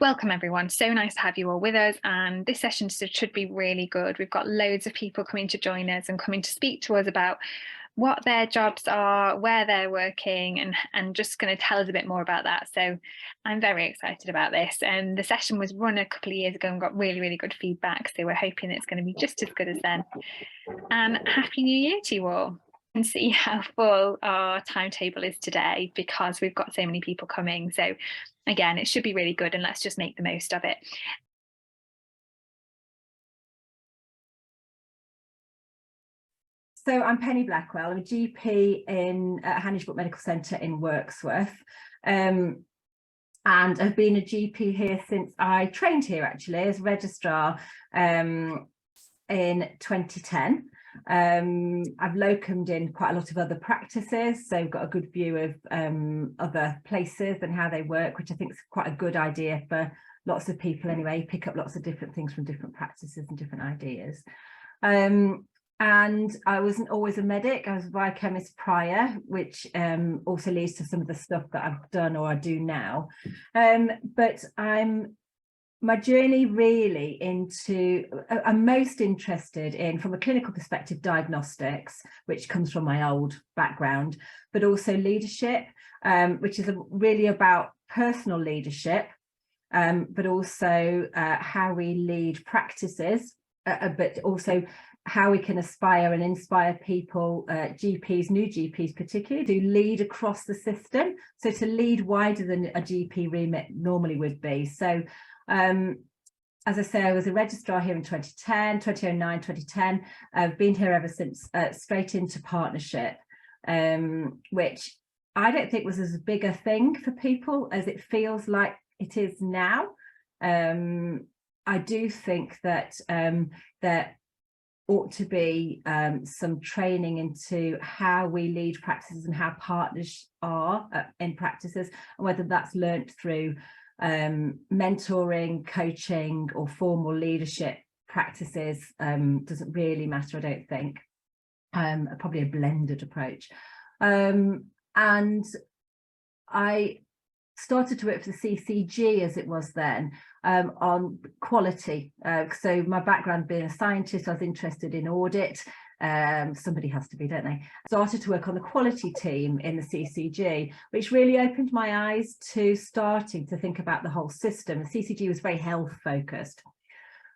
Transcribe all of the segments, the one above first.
Welcome everyone. So nice to have you all with us, and this session should be really good. We've got loads of people coming to join us and coming to speak to us about what their jobs are, where they're working, and just going to tell us a bit more about that. So I'm very excited about this. And the session was run a couple of years ago and got really good feedback. So we're hoping it's going to be just as good as then. And Happy New Year to you all. And see how full our timetable is today because we've got so many people coming. So again, it should be really good, and let's just make the most of it. So I'm Penny Blackwell. I'm a GP in Hanish Brook Medical Centre in Wirksworth, and I've been a GP here since I trained here actually as registrar in 2010. I've locumed in quite a lot of other practices, so I've got a good view of other places and how they work, which I think is quite a good idea for lots of people anyway. Pick up lots of different things from different practices and different ideas. And I wasn't always a medic. I was a biochemist prior, which also leads to some of the stuff that I've done or I do now. But my journey really I'm most interested in, from a clinical perspective, diagnostics, which comes from my old background, but also leadership, which is really about personal leadership, but also how we lead practices, but also how we can aspire and inspire people, GPs, new GPs particularly, to lead across the system. So to lead wider than a GP remit normally would be. So as I say, I was a registrar here in 2010, 2009, 2010. I've been here ever since, straight into partnership, which I don't think was as big a thing for people as it feels like it is now. I do think that there ought to be some training into how we lead practices and how partners are in practices, and whether that's learnt through mentoring, coaching, or formal leadership practices. Doesn't really matter, I don't think. Probably a blended approach. And I started to work for the CCG, as it was then, on quality. So my background being a scientist, I was interested in audit. Somebody has to be, don't they? Started to work on the quality team in the CCG, which really opened my eyes to starting to think about the whole system. The CCG was very health focused.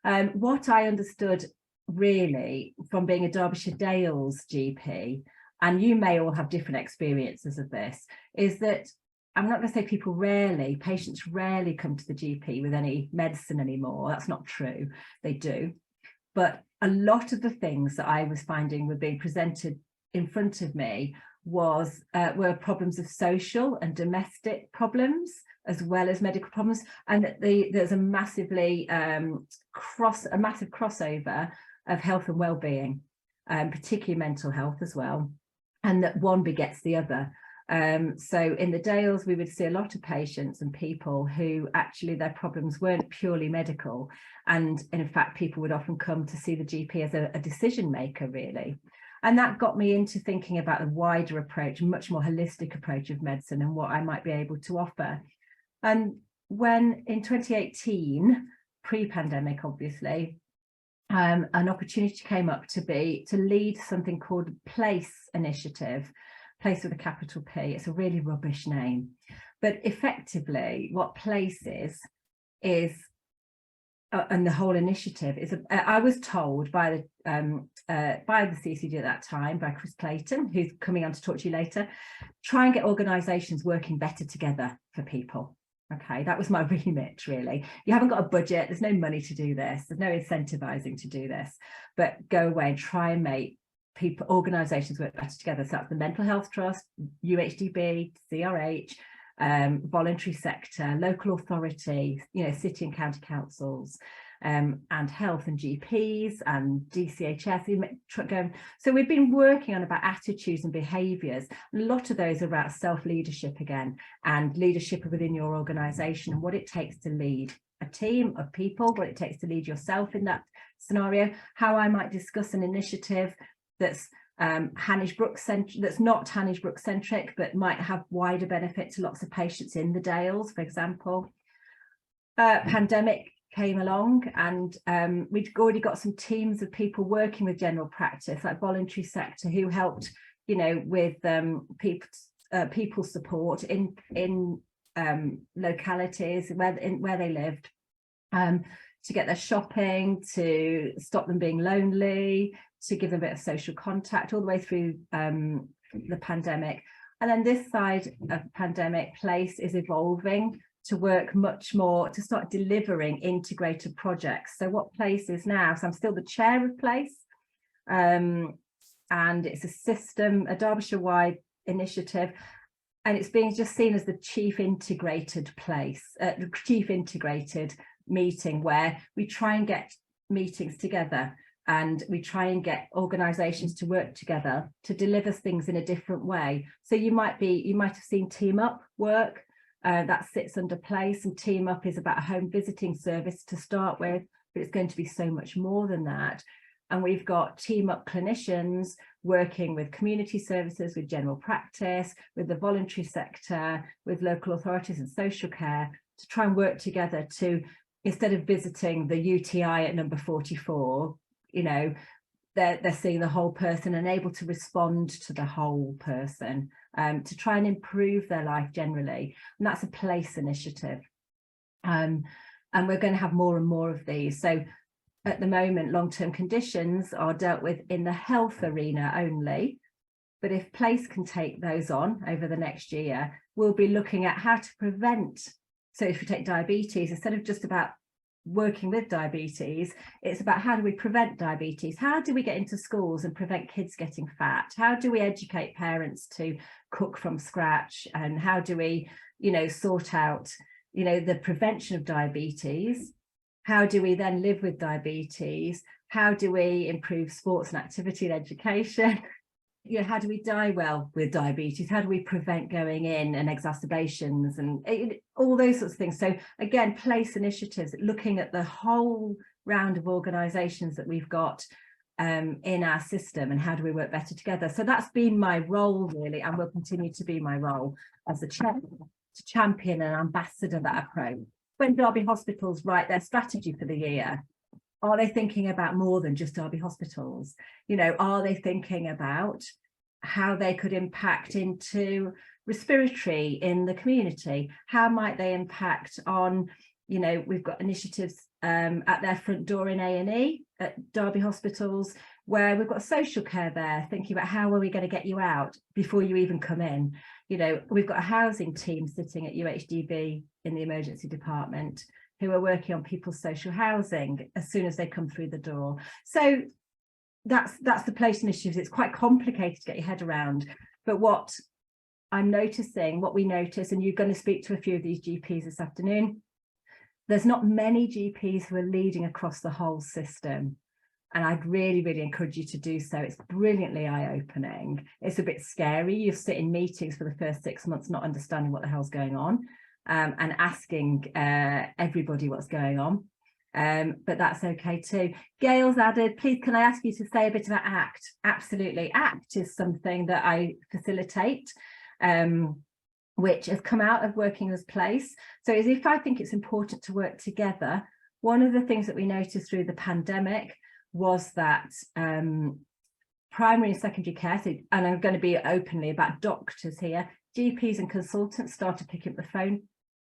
What I understood really from being a Derbyshire Dales GP, and you may all have different experiences of this, is that I'm not going to say patients rarely come to the GP with any medicine anymore. That's not true. They do. But a lot of the things that I was finding were being presented in front of me were problems of social and domestic problems, as well as medical problems. And there's a massive crossover of health and well-being, particularly mental health as well, and that one begets the other. So in the Dales, we would see a lot of patients and people who actually their problems weren't purely medical. And in fact, people would often come to see the GP as a decision maker, really. And that got me into thinking about a wider approach, a much more holistic approach of medicine and what I might be able to offer. And when in 2018, pre-pandemic, obviously, an opportunity came up to lead something called PLACE initiative. Place with a capital P. It's a really rubbish name, but effectively what PLACE is and the whole initiative is, I was told by the CCG at that time, by Chris Clayton, who's coming on to talk to you later, try and get organisations working better together for people. Okay, that was my remit, really. You haven't got a budget, there's no money to do this, there's no incentivizing to do this, but go away and try and make organisations work better together. So that's the Mental Health Trust, UHDB, CRH, voluntary sector, local authority, city and county councils, and health and GPs and DCHS. So we've been working on about attitudes and behaviours. A lot of those are about self-leadership again, and leadership within your organisation and what it takes to lead a team of people, what it takes to lead yourself in that scenario, how I might discuss an initiative that's Hanish Brook centric, that's not Hanish Brook centric, but might have wider benefit to lots of patients in the Dales, for example. Pandemic came along, and we'd already got some teams of people working with general practice, like voluntary sector, who helped, you know, with people support in localities where they lived, to get their shopping, to stop them being lonely, to give them a bit of social contact all the way through the pandemic. And then this side of pandemic, Place is evolving to work much more, to start delivering integrated projects. So what Place is now, so I'm still the chair of Place, and it's a system, a Derbyshire-wide initiative, and it's being just seen as the chief integrated place, the chief integrated meeting, where we try and get meetings together and we try and get organisations to work together to deliver things in a different way. So you might have seen Team Up work, that sits under Place, and Team Up is about a home visiting service to start with, but it's going to be so much more than that. And we've got Team Up clinicians working with community services, with general practice, with the voluntary sector, with local authorities and social care, to try and work together to, instead of visiting the UTI at number 44, you know, they're seeing the whole person and able to respond to the whole person, to try and improve their life generally. And that's a Place initiative. And we're going to have more and more of these. So at the moment, long-term conditions are dealt with in the health arena only. But if Place can take those on over the next year, we'll be looking at how to prevent. So if we take diabetes, instead of just about working with diabetes, it's about how do we prevent diabetes? How do we get into schools and prevent kids getting fat? How do we educate parents to cook from scratch? And how do we, you know, sort out, you know, the prevention of diabetes? How do we then live with diabetes? How do we improve sports and activity and education? You know, how do we die well with diabetes? How do we prevent going in and exacerbations and all those sorts of things? So again, Place initiatives, looking at the whole round of organisations that we've got in our system, and how do we work better together? So that's been my role really, and will continue to be my role as the chair, to champion and ambassador that approach. When Derby Hospitals write their strategy for the year, are they thinking about more than just Derby Hospitals? You know, are they thinking about how they could impact into respiratory in the community? How might they impact on, you know, we've got initiatives at their front door in A&E at Derby Hospitals, where we've got social care there, thinking about how are we going to get you out before you even come in. You know, we've got a housing team sitting at UHDB in the emergency department who are working on people's social housing as soon as they come through the door. So that's the Place initiatives. It's quite complicated to get your head around, but what I'm noticing, what we notice, and you're going to speak to a few of these GPs this afternoon, there's not many GPs who are leading across the whole system. And I'd really, really encourage you to do so. It's brilliantly eye-opening. It's a bit scary. You sit in meetings for the first 6 months not understanding what the hell's going on, and asking everybody what's going on. But that's okay too. Gail's added, please can I ask you to say a bit about ACT? Absolutely. ACT is something that I facilitate, which has come out of working as Place. So as if I think it's important to work together, one of the things that we noticed through the pandemic was that primary and secondary care, so, and I'm going to be openly about doctors here, GPs and consultants started picking up the phone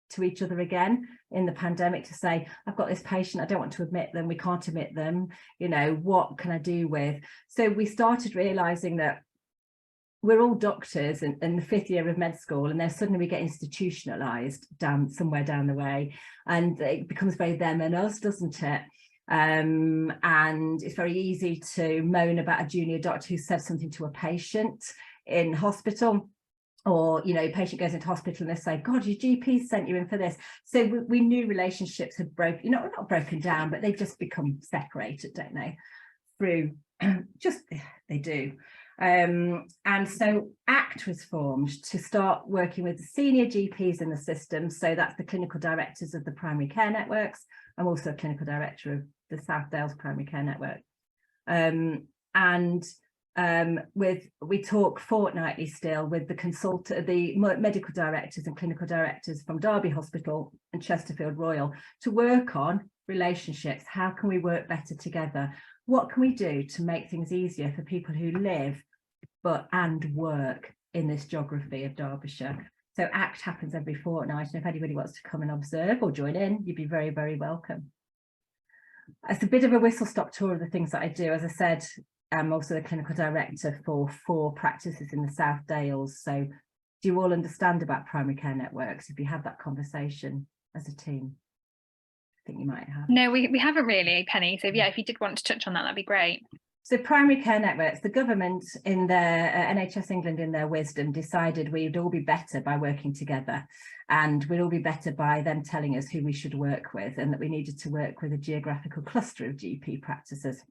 to each other again in the pandemic to say, I've got this patient, I don't want to admit them, we can't admit them, you know, what can I do with? So we started realising that we're all doctors in the 5th year of med school, and then suddenly we get institutionalised somewhere down the way, and it becomes very them and us, doesn't it? And it's very easy to moan about a junior doctor who said something to a patient in hospital, or, you know, patient goes into hospital and they say, God, your GP sent you in for this. So we knew relationships had broken, you know, not broken down, but they've just become separated, don't they? Through just, they do. And so ACT was formed to start working with the senior GPs in the system. So that's the clinical directors of the primary care networks. I'm also a clinical director of the South Dales Primary Care Network. And we talk fortnightly still with the medical directors and clinical directors from Derby Hospital and Chesterfield Royal to work on relationships. How can we work better together? What can we do to make things easier for people who live and work in this geography of Derbyshire? So ACT happens every fortnight, and if anybody wants to come and observe or join in, you'd be very, very welcome. It's a bit of a whistle-stop tour of the things that I do. As I said, I'm also the clinical director for 4 practices in the South Dales. So do you all understand about primary care networks? If you had that conversation as a team, I think you might have. No, we haven't really, Penny. So yeah, if you did want to touch on that, that'd be great. So primary care networks, the government in their NHS England in their wisdom decided we'd all be better by working together, and we'd all be better by them telling us who we should work with, and that we needed to work with a geographical cluster of GP practices.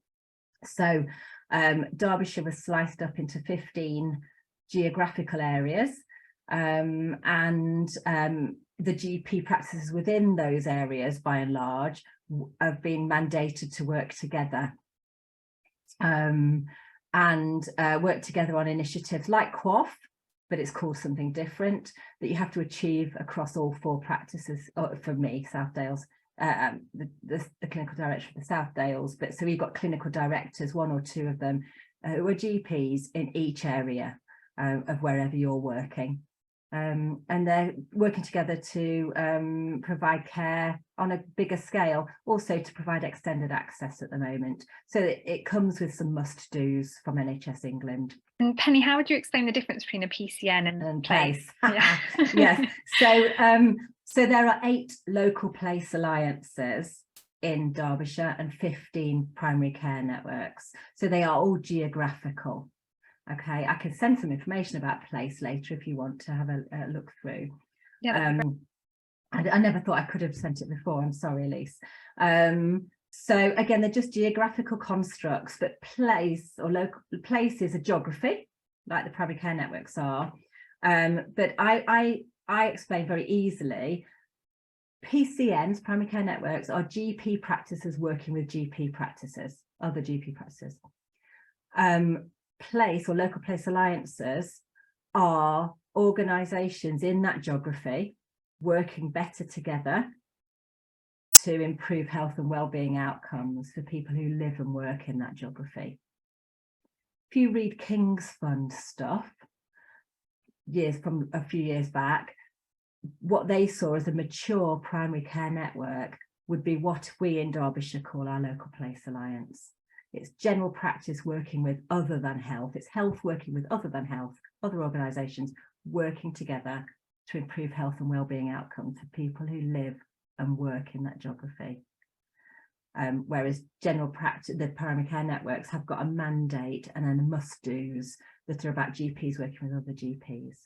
So Derbyshire was sliced up into 15 geographical areas, and the GP practices within those areas, by and large, have been mandated to work together. And work together on initiatives like QOF, but it's called something different, that you have to achieve across all 4 practices. For me, South Dales, the clinical director of the South Dales, but so we've got clinical directors, 1 or 2 of them, who are GPs in each area of wherever you're working. And they're working together to provide care on a bigger scale, also to provide extended access at the moment. So it comes with some must-dos from NHS England. And Penny, how would you explain the difference between a PCN and place? Yeah. Yes. So there are 8 local place alliances in Derbyshire and 15 primary care networks. So they are all geographical. Okay, I can send some information about place later if you want to have a look through. Yeah, I never thought I could have sent it before. I'm sorry, Elise. So again, they're just geographical constructs, but place or local place is a geography, like the primary care networks are. But I explain very easily, PCNs, primary care networks, are GP practices working with GP practices, other GP practices. Place or local place alliances are organisations in that geography working better together to improve health and wellbeing outcomes for people who live and work in that geography. If you read King's Fund stuff, from a few years back, what they saw as a mature primary care network would be what we in Derbyshire call our local place alliance. It's general practice working with other than health. It's health working with other than health, other organisations working together to improve health and wellbeing outcomes for people who live and work in that geography. Whereas general practice, the primary care networks have got a mandate and then must-dos that are about GPs working with other GPs.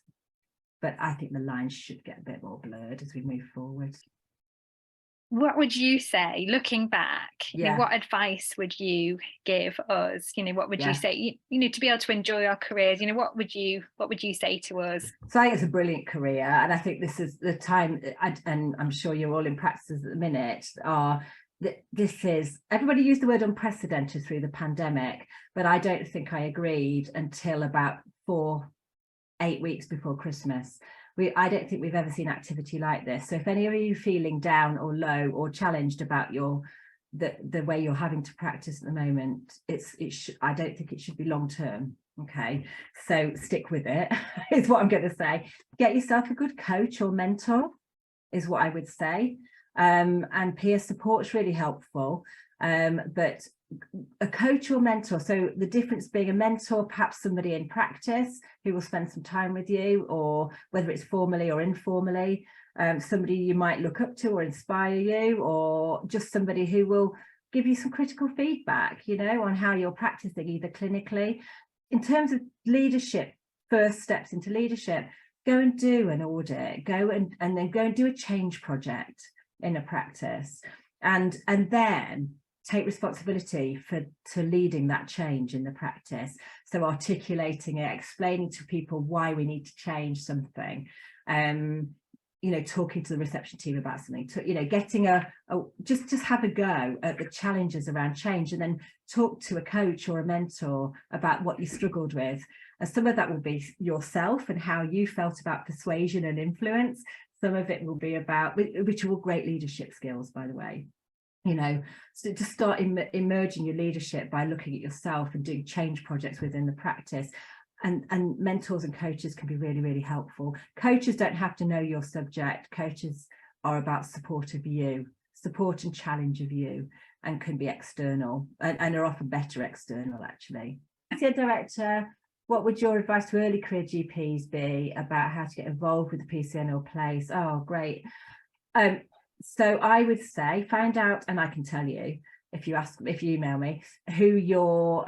But I think the lines should get a bit more blurred as we move forward. What would you say, looking back, Yeah. what advice would you give us? What would you say, to be able to enjoy our careers, what would you say to us? So I think it's a brilliant career, and I think this is the time, and I'm sure you're all in practices at the minute, everybody used the word unprecedented through the pandemic, but I don't think I agreed until about 8 weeks before Christmas. I don't think we've ever seen activity like this. So if any of you feeling down or low or challenged about the way you're having to practice at the moment, I don't think it should be long term. Okay, so stick with it is what I'm going to say. Get yourself a good coach or mentor is what I would say. And peer support's really helpful. But a coach or mentor, so the difference being a mentor, perhaps somebody in practice who will spend some time with you, or whether it's formally or informally, somebody you might look up to or inspire you, or just somebody who will give you some critical feedback, on how you're practicing, either clinically. In terms of leadership, first steps into leadership, go and do an audit, and then go and do a change project in a practice, and then take responsibility to leading that change in the practice. So articulating it, explaining to people why we need to change something. you know, talking to the reception team about something, to, you know, getting just have a go at the challenges around change, and then talk to a coach or a mentor about what you struggled with. And some of that will be yourself and how you felt about persuasion and influence. Some of it will be about, which are all great leadership skills, by the way. You know, so to start emerging your leadership by looking at yourself and doing change projects within the practice. And mentors and coaches can be really, really helpful. Coaches don't have to know your subject. Coaches are about support of you, support and challenge of you, and can be external, and are often better external, actually. PCN director, what would your advice to early career GPs be about how to get involved with the PCN or place? Oh, great. So I would say find out, and I can tell you if you email me, who your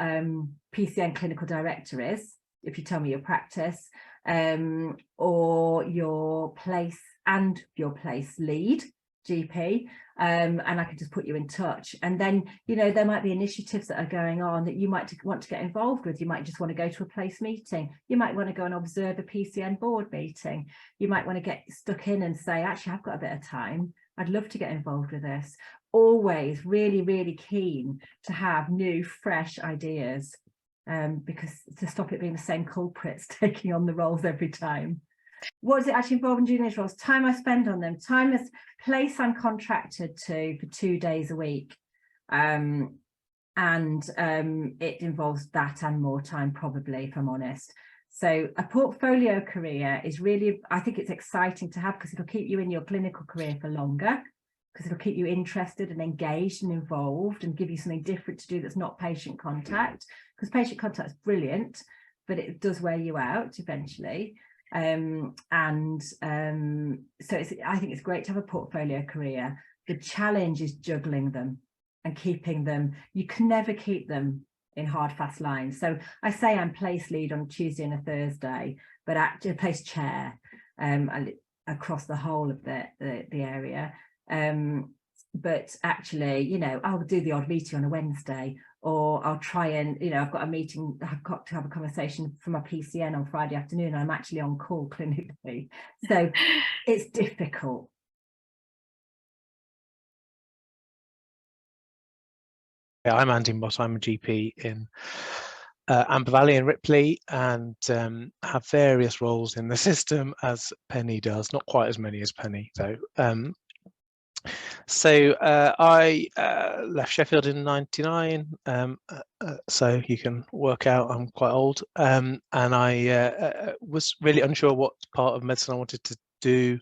PCN clinical director is. If you tell me your practice, or your place and your place lead GP, and I can just put you in touch. And then, you know, there might be initiatives that are going on that you might want to get involved with. You might just want to go to a place meeting. You might want to go and observe a PCN board meeting. You might want to get stuck in and say, actually, I've got a bit of time. I'd love to get involved with this. Always really, really keen to have new, fresh ideas. Because to stop it being the same culprits taking on the roles every time. What does it actually involve in doing these roles? Time I spend on them, time as place I'm contracted to for 2 days a week. It involves that and more time, probably, if I'm honest. So a portfolio career is really, I think it's exciting to have, because it'll keep you in your clinical career for longer, because it'll keep you interested and engaged and involved and give you something different to do that's not patient contact, because patient contact is brilliant, but it does wear you out eventually. So I think it's great to have a portfolio career. The challenge is juggling them and keeping them. You can never keep them in hard, fast lines. So I say I'm place lead on Tuesday and a Thursday, but actually place chair across the whole of the area. But actually, you know, I'll do the odd meeting on a Wednesday, or I'll try and, you know, I've got a meeting, I've got to have a conversation for my PCN on Friday afternoon, and I'm actually on call clinically. So it's difficult. Yeah, I'm Andy Moss. I'm a GP in Amber Valley and Ripley, and have various roles in the system, as Penny does. Not quite as many as Penny, though. So I left Sheffield in '99, so you can work out I'm quite old, and I was really unsure what part of medicine I wanted to do.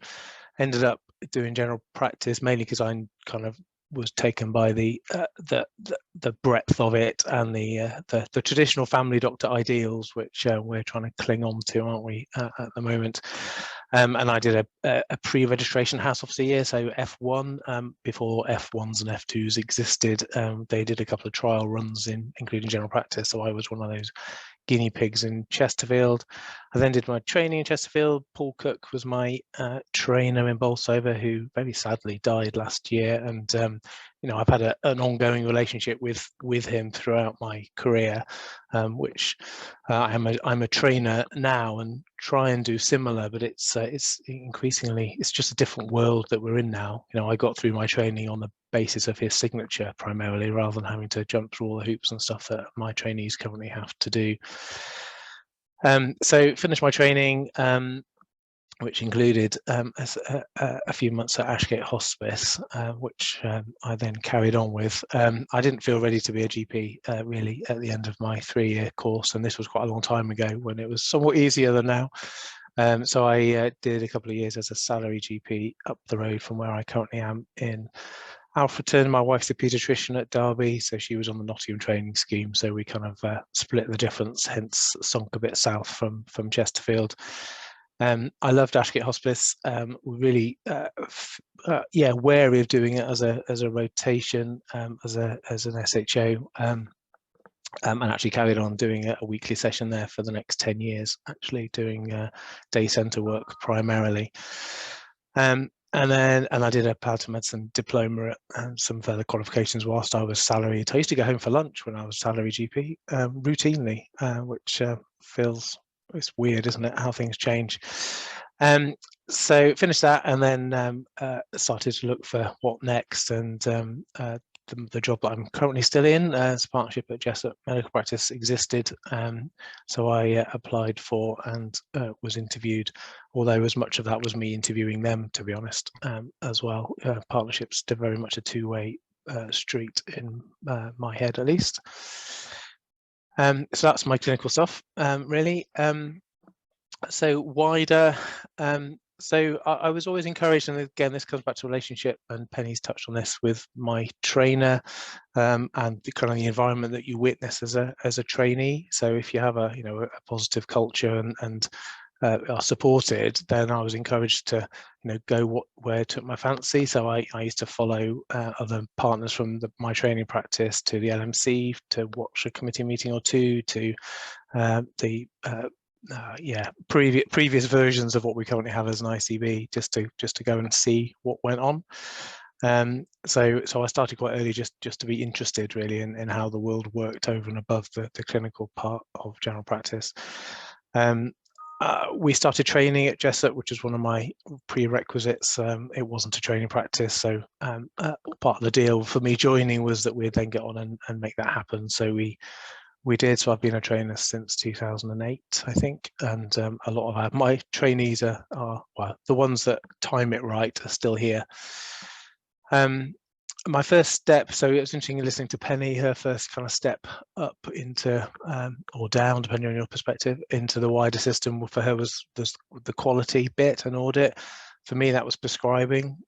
Ended up doing general practice, mainly because I kind of was taken by the breadth of it and the traditional family doctor ideals, which we're trying to cling on to, aren't we, at the moment. And I did a pre-registration house officer year, so F1, before F1s and F2s existed. They did a couple of trial runs including general practice, so I was one of those guinea pigs in Chesterfield. I then did my training in Chesterfield. Paul Cook was my trainer in Bolsover, who very sadly died last year, and you know, I've had an ongoing relationship with him throughout my career, which I'm a trainer now and try and do similar, but it's increasingly, it's just a different world that we're in now. You know, I got through my training on the basis of his signature primarily, rather than having to jump through all the hoops and stuff that my trainees currently have to do. So finished my training, which included a few months at Ashgate Hospice, which I then carried on with. I didn't feel ready to be a GP really at the end of my 3-year course, and this was quite a long time ago when it was somewhat easier than now. So I did a couple of years as a salary GP up the road from where I currently am in Alfreton. My wife's a paediatrician at Derby, so she was on the Nottingham training scheme, so we kind of split the difference, hence sunk a bit south from Chesterfield. I loved Ashgate Hospice. Really, wary of doing it as a rotation, as an SHO, and actually carried on doing a weekly session there for the next 10 years. Actually doing day centre work primarily. And I did a palliative medicine diploma and some further qualifications whilst I was salaried. I used to go home for lunch when I was salary GP routinely, which feels, it's weird, isn't it, how things change. So finished that, and then started to look for what next, and the job that I'm currently still in as a partnership at Jessup Medical Practice existed, so I applied for and was interviewed, although as much of that was me interviewing them, to be honest, as well. Partnerships are very much a two-way street in my head, at least. So that's my clinical stuff, really. So wider, so I was always encouraged, and again this comes back to relationship, and Penny's touched on this, with my trainer, and the kind of the environment that you witness as a trainee. So if you have a a positive culture and are supported, then I was encouraged to go where it took my fancy. So I used to follow other partners from my training practice to the LMC, to watch a committee meeting or two, to the previous versions of what we currently have as an ICB, just to go and see what went on. So I started quite early, just to be interested really in how the world worked over and above the clinical part of general practice. We started training at Jessup, which is one of my prerequisites. It wasn't a training practice, so part of the deal for me joining was that we'd then get on and make that happen. So we did. So I've been a trainer since 2008, I think, and a lot of my trainees are well, the ones that time it right are still here. My first step, so it was interesting listening to Penny, her first kind of step up into, or down, depending on your perspective, into the wider system. For her was the quality bit and audit. For me, that was prescribing.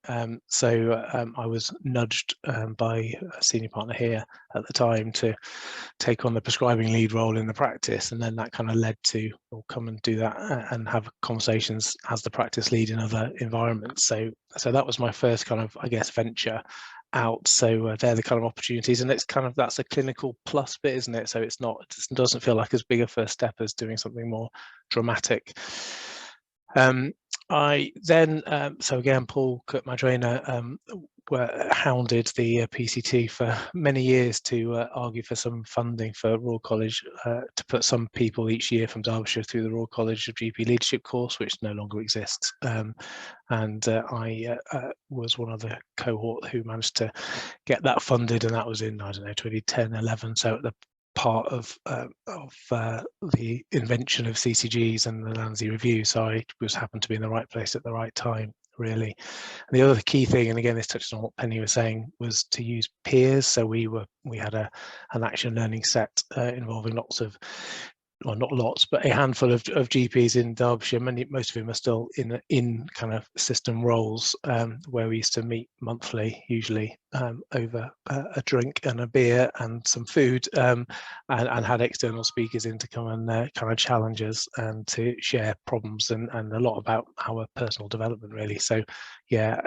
So I was nudged by a senior partner here at the time to take on the prescribing lead role in the practice, and then that kind of led to, or come and do that and have conversations as the practice lead in other environments. So that was my first kind of, I guess, venture out. So they're the kind of opportunities, and it's kind of, that's a clinical plus bit, isn't it? So it doesn't feel like as big a first step as doing something more dramatic. I then, so again, Paul Cook, my trainer, hounded the PCT for many years to argue for some funding for Royal College, to put some people each year from Derbyshire through the Royal College of GP Leadership course, which no longer exists. And I was one of the cohort who managed to get that funded, and that was in, I don't know, 2010, 11. So at the part of the invention of CCGs and the Landsey Review, so I happened to be in the right place at the right time, really. And the other key thing, and again this touches on what Penny was saying, was to use peers. So we had an action learning set involving lots of, well, not lots, but a handful of GPs in Derbyshire. Most of them are still in kind of system roles, where we used to meet monthly, usually over a drink and a beer and some food, and had external speakers in to come and kind of challenge us and to share problems and a lot about our personal development, really. So yeah,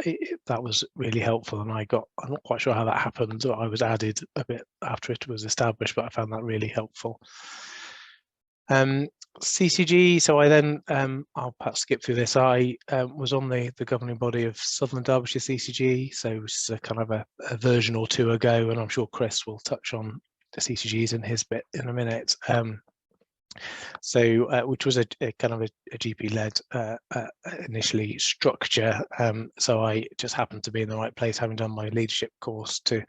that was really helpful, and I'm not quite sure how that happened. I was added a bit after it was established, but I found that really helpful. CCG, so I then, I'll perhaps skip through this. I was on the governing body of Southern Derbyshire CCG, so it was a kind of a version or two ago, and I'm sure Chris will touch on the CCGs in his bit in a minute. So which was a kind of a GP-led initially structure. So I just happened to be in the right place, having done my leadership course, to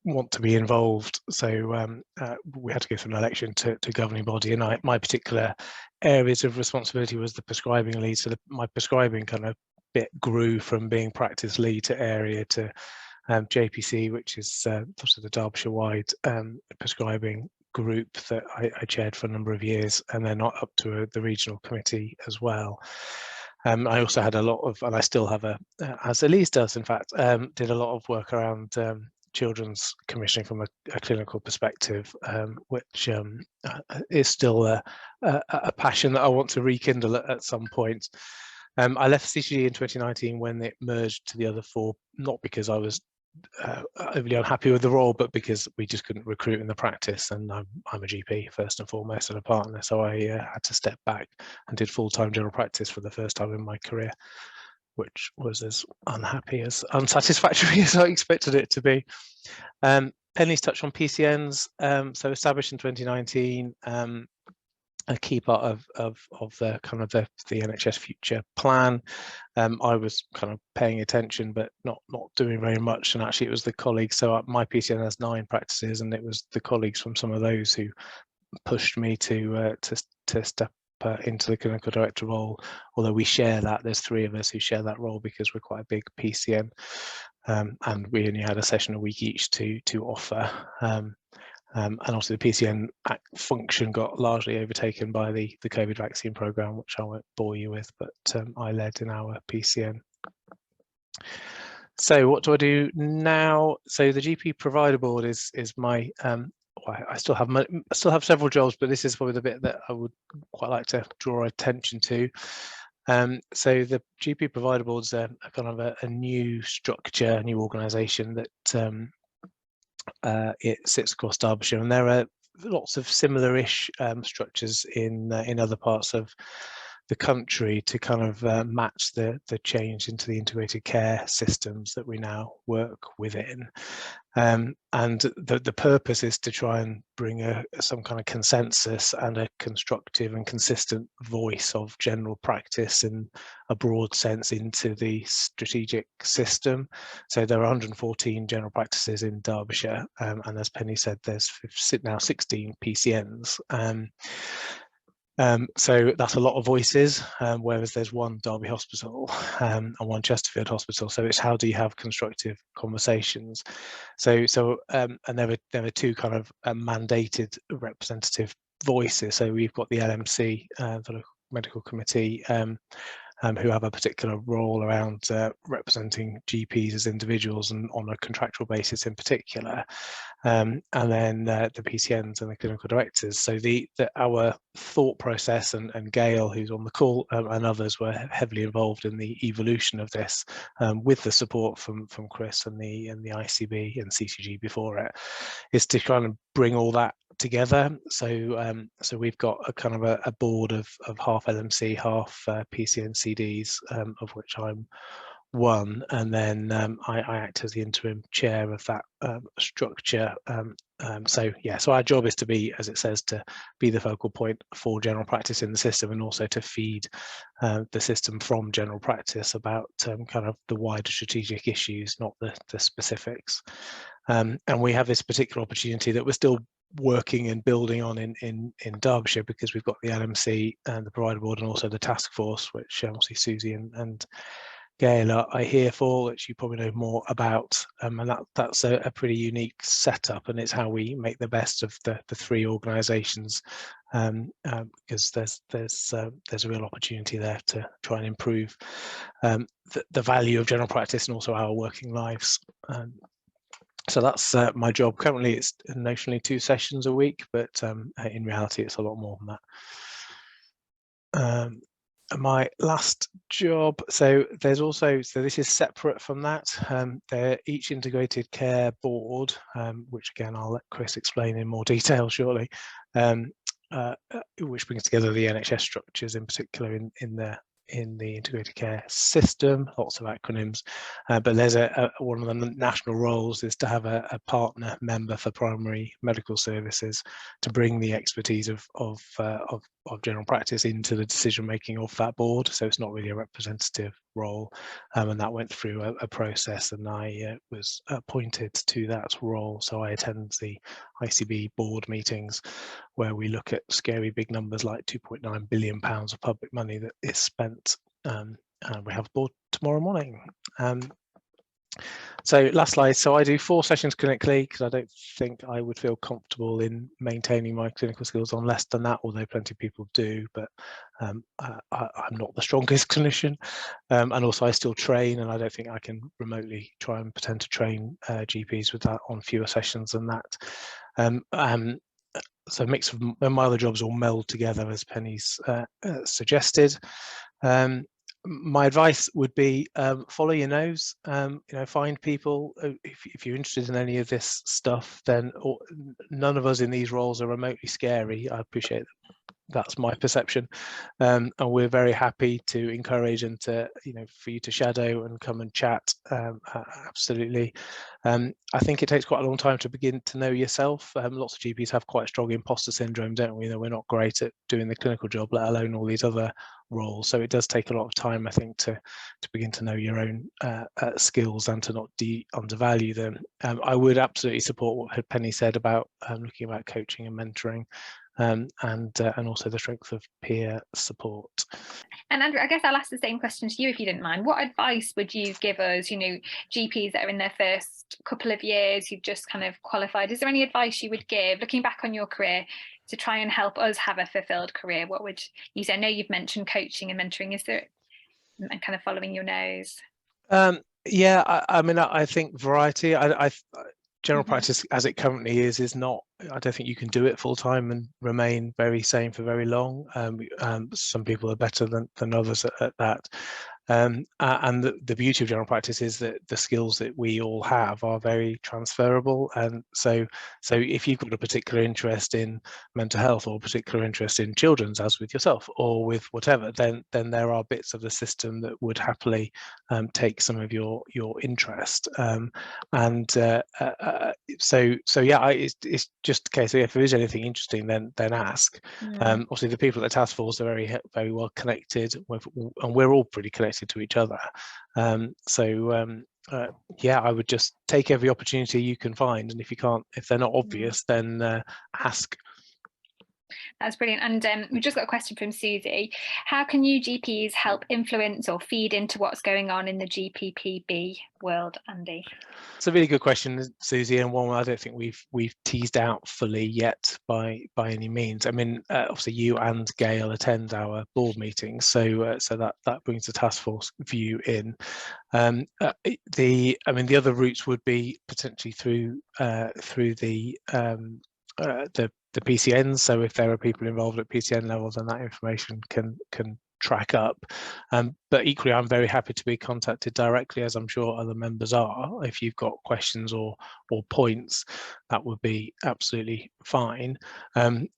want to be involved. So we had to go through an election to governing body, and my particular areas of responsibility was the prescribing lead. So my prescribing kind of bit grew from being practice lead to area to JPC, which is sort of the Derbyshire-wide prescribing group that I chaired for a number of years, and then up to the regional committee as well. I also had a lot of, and I still have as Elise does, in fact, did a lot of work around children's commissioning from a clinical perspective, which is still a passion that I want to rekindle at some point. I left CCG in 2019 when it merged to the other four, not because I was overly unhappy with the role, but because we just couldn't recruit in the practice, and I'm a GP first and foremost and a partner, so I had to step back and did full-time general practice for the first time in my career, which was as unsatisfactory as I expected it to be. Penny's touched on PCNs, so established in 2019. a key part of the kind of the NHS future plan. I was kind of paying attention but not doing very much, and actually it was the colleagues. So my PCN has 9 practices, and it was the colleagues from some of those who pushed me to step into the clinical director role. Although we share that, there's 3 of us who share that role because we're quite a big PCN, and we only had a session a week each to offer. And also the PCN function got largely overtaken by the COVID vaccine programme, which I won't bore you with, but I led in our PCN. So what do I do now? So the GP Provider Board is my I still have several jobs, but this is probably the bit that I would quite like to draw attention to. So the GP Provider Board is a kind of a new structure, a new organisation that it sits across Derbyshire, and there are lots of similar-ish structures in other parts of the country to kind of match the change into the integrated care systems that we now work within. And the purpose is to try and bring some kind of consensus and a constructive and consistent voice of general practice in a broad sense into the strategic system. So there are 114 general practices in Derbyshire, and as Penny said, there's now 16 PCNs. So that's a lot of voices, whereas there's one Derby Hospital and one Chesterfield Hospital. So it's how do you have constructive conversations? So and there are 2 kind of mandated representative voices. So we've got the LMC, the Local Medical Committee, who have a particular role around representing GPs as individuals and on a contractual basis in particular, and then the PCNs and the clinical directors. So our thought process, and Gail, who's on the call, and others were heavily involved in the evolution of this, with the support from Chris and the ICB and CCG before it, is to kind of bring all that together. So we've got a kind of a board of half LMC, half PCN CDs, of which I'm one, and then I act as the interim chair of that structure. So our job is to be, as it says, to be the focal point for general practice in the system, and also to feed the system from general practice about kind of the wider strategic issues, not the specifics. And we have this particular opportunity that we're still working and building on in Derbyshire, because we've got the LMC and the Provider Board, and also the task force, which obviously Susie and Gail are here for, which you probably know more about, and that's a pretty unique setup, and it's how we make the best of the 3 organisations, because there's a real opportunity there to try and improve the value of general practice and also our working lives. So that's my job. Currently it's notionally 2 sessions a week, but in reality it's a lot more than that. My last job, so this is separate from that. They're each integrated care board, which again I'll let Chris explain in more detail shortly, which brings together the NHS structures, in particular in the integrated care system, lots of acronyms, but there's one of the national roles is to have a partner member for primary medical services to bring the expertise of general practice into the decision making of that board. So it's not really a representative role, and that went through a process, and I was appointed to that role. So I attend the ICB board meetings, where we look at scary big numbers like £2.9 billion of public money that is spent, and we have a board tomorrow morning. So last slide. So I do 4 sessions clinically, because I don't think I would feel comfortable in maintaining my clinical skills on less than that, although plenty of people do, but I'm not the strongest clinician. And also I still train, and I don't think I can remotely try and pretend to train GPs with that on fewer sessions than that. So a mix of my other jobs all meld together, as Penny's suggested. My advice would be follow your nose. Find people. If you're interested in any of this stuff, then none of us in these roles are remotely scary. I appreciate that's my perception, and we're very happy to encourage and to, for you to shadow and come and chat. Absolutely. I think it takes quite a long time to begin to know yourself. Lots of GPs have quite strong imposter syndrome, don't we? We're not great at doing the clinical job, let alone all these other roles. So it does take a lot of time, I think, to begin to know your own skills and to not undervalue them. I would absolutely support what Penny said about looking about coaching and mentoring, and also the strength of peer support. And Andrew, I guess I'll ask the same question to you, if you didn't mind. What advice would you give us, GPs that are in their first couple of years, who've just kind of qualified? Is there any advice you would give, looking back on your career, to try and help us have a fulfilled career? What would you say? I know you've mentioned coaching and mentoring. Is there, and kind of following your nose? Yeah, I mean, I think variety. General practice as it currently is not, I don't think you can do it full time and remain very sane for very long. Some people are better than others at that. And the beauty of general practice is that the skills that we all have are very transferable. And so if you've got a particular interest in mental health, or a particular interest in children's, as with yourself, or with whatever, then there are bits of the system that would happily take some of your interest. So yeah, it's just a case of, if there is anything interesting, then ask. Obviously, the people at the task force are very, very well connected, and we're all pretty connected to each other. Yeah, I would just take every opportunity you can find, and if they're not obvious, then ask. That's brilliant. And we've just got a question from Susie. How can you GPs help influence or feed into what's going on in the GPPB world, Andy? It's a really good question, Susie, and one I don't think we've teased out fully yet by any means. I mean, obviously you and Gail attend our board meetings, so that brings the task force view in. The other routes would be potentially through the PCNs. So if there are people involved at PCN levels, then that information can track up. But equally, I'm very happy to be contacted directly, as I'm sure other members are. If you've got questions or points, that would be absolutely fine. There's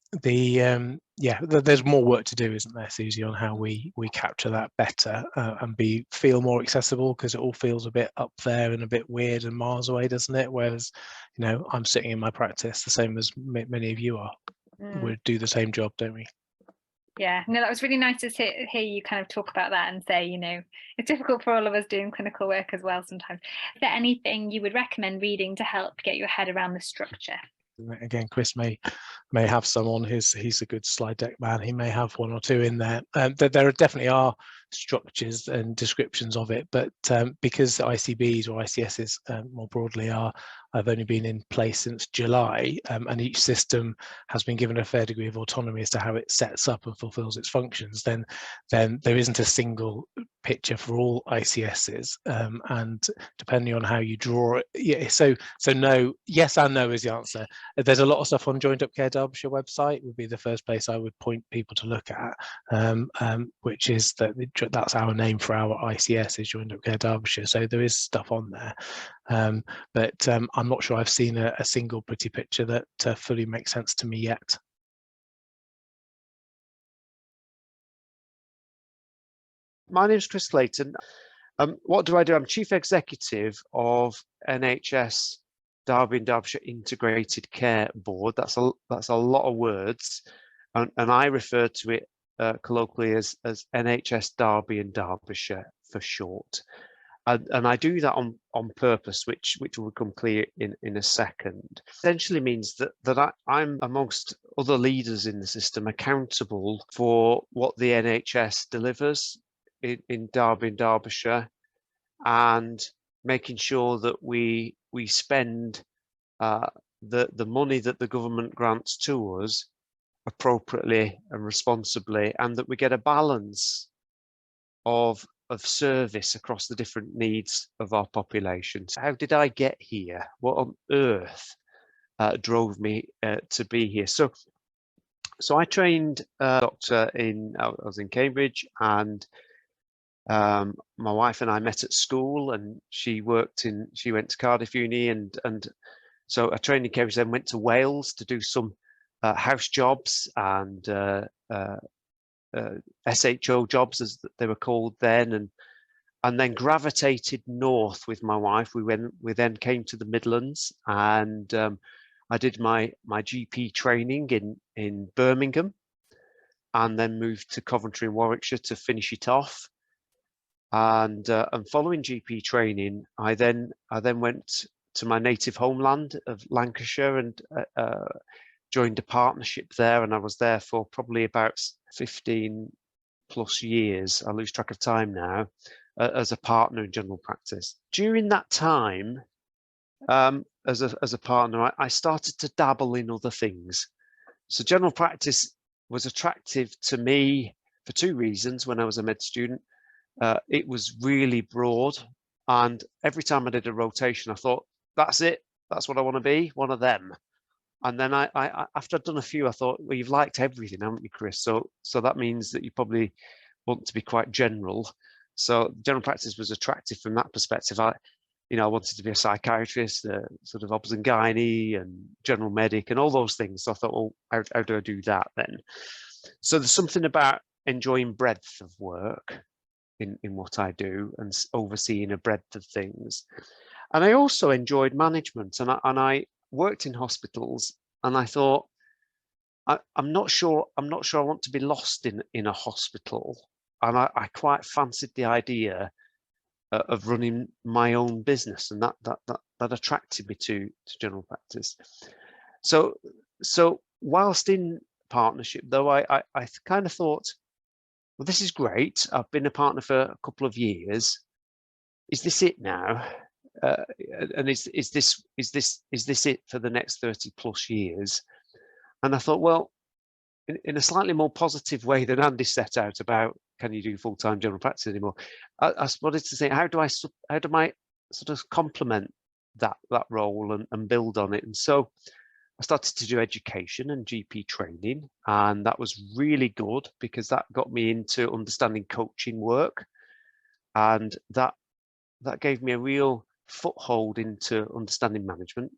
more work to do, isn't there, Susie, on how we capture that better and feel more accessible, because it all feels a bit up there and a bit weird and miles away, doesn't it? Whereas, I'm sitting in my practice the same as many of you are. We do the same job, don't we? Yeah, no, that was really nice to hear you kind of talk about that and say, it's difficult for all of us doing clinical work as well sometimes. Is there anything you would recommend reading to help get your head around the structure? Again, Chris may have someone he's a good slide deck man. He may have one or two in there. There definitely are structures and descriptions of it, but because ICBs or ICSs more broadly have only been in place since July, and each system has been given a fair degree of autonomy as to how it sets up and fulfills its functions, then there isn't a single picture for all ICSs, and depending on how you draw it, so no, yes and no is the answer. There's a lot of stuff on Joined Up Care Derbyshire website, would be the first place I would point people to look at, which is that's our name for our ICS, is Joined Up Care Derbyshire. So there is stuff on there, but I'm not sure I've seen a single pretty picture that fully makes sense to me yet. My name is Chris Clayton. What do? I'm Chief Executive of NHS Derby and Derbyshire Integrated Care Board. That's a lot of words, and I refer to it colloquially as NHS Derby and Derbyshire for short. And I do that on purpose, which will become clear in a second. Essentially means that I'm, amongst other leaders in the system, accountable for what the NHS delivers in Derby and Derbyshire, and making sure that we spend the money that the government grants to us appropriately and responsibly, and that we get a balance of service across the different needs of our population. So how did I get here? What on earth drove me to be here? So I trained doctor I was in Cambridge, and my wife and I met at school, and she went to Cardiff Uni, and so I trained in Cambridge, then went to Wales to do some house jobs and SHO jobs, as they were called then, and then gravitated north with my wife. We then came to the Midlands, and I did my GP training in Birmingham, and then moved to Coventry and Warwickshire to finish it off. And following GP training, I then went to my native homeland of Lancashire and joined a partnership there, and I was there for probably about 15 plus years. I lose track of time now, as a partner in general practice. During that time, as a partner, I started to dabble in other things. So general practice was attractive to me for two reasons. When I was a med student, it was really broad, and every time I did a rotation, I thought, that's it, that's what I want to be, one of them. And then I after I'd done a few, I thought, well, you've liked everything, haven't you, Chris? So that means that you probably want to be quite general. So general practice was attractive from that perspective. I wanted to be a psychiatrist, sort of obs and gynae and general medic and all those things. So I thought, well, how do I do that then? So there's something about enjoying breadth of work in what I do and overseeing a breadth of things. And I also enjoyed management, and I worked in hospitals, and I thought, I'm not sure I want to be lost in a hospital. And I quite fancied the idea of running my own business, and that attracted me to general practice. So whilst in partnership, though, I kind of thought, well, this is great. I've been a partner for a couple of years. Is this it now? And is this it for the next 30 plus years? And I thought, well, in a slightly more positive way than Andy set out about, can you do full-time general practice anymore? I wanted to say, how do I sort of complement that role and build on it? And so I started to do education and GP training, and that was really good because that got me into understanding coaching work, and that gave me a real foothold into understanding management.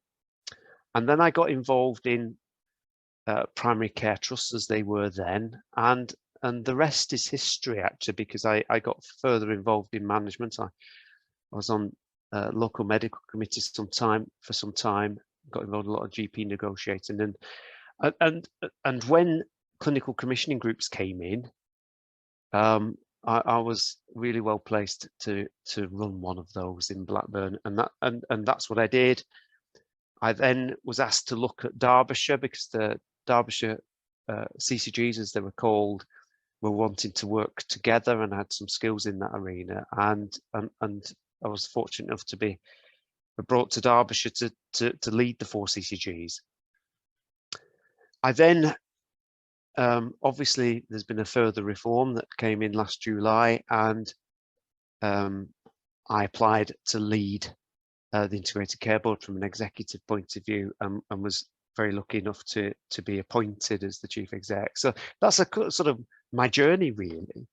And then I got involved in primary care trusts, as they were then, and the rest is history, actually, because I got further involved in management. I was on local medical committees for some time, got involved in a lot of GP negotiating, and when clinical commissioning groups came in, I was really well placed to run one of those in Blackburn, and that's what I did. I then was asked to look at Derbyshire, because the Derbyshire CCGs, as they were called, were wanting to work together, and I had some skills in that arena, and I was fortunate enough to be brought to Derbyshire to lead the 4 CCGs. I then obviously there's been a further reform that came in last July, and I applied to lead the Integrated Care Board from an executive point of view, and was very lucky enough to be appointed as the chief exec. So that's a sort of my journey, really,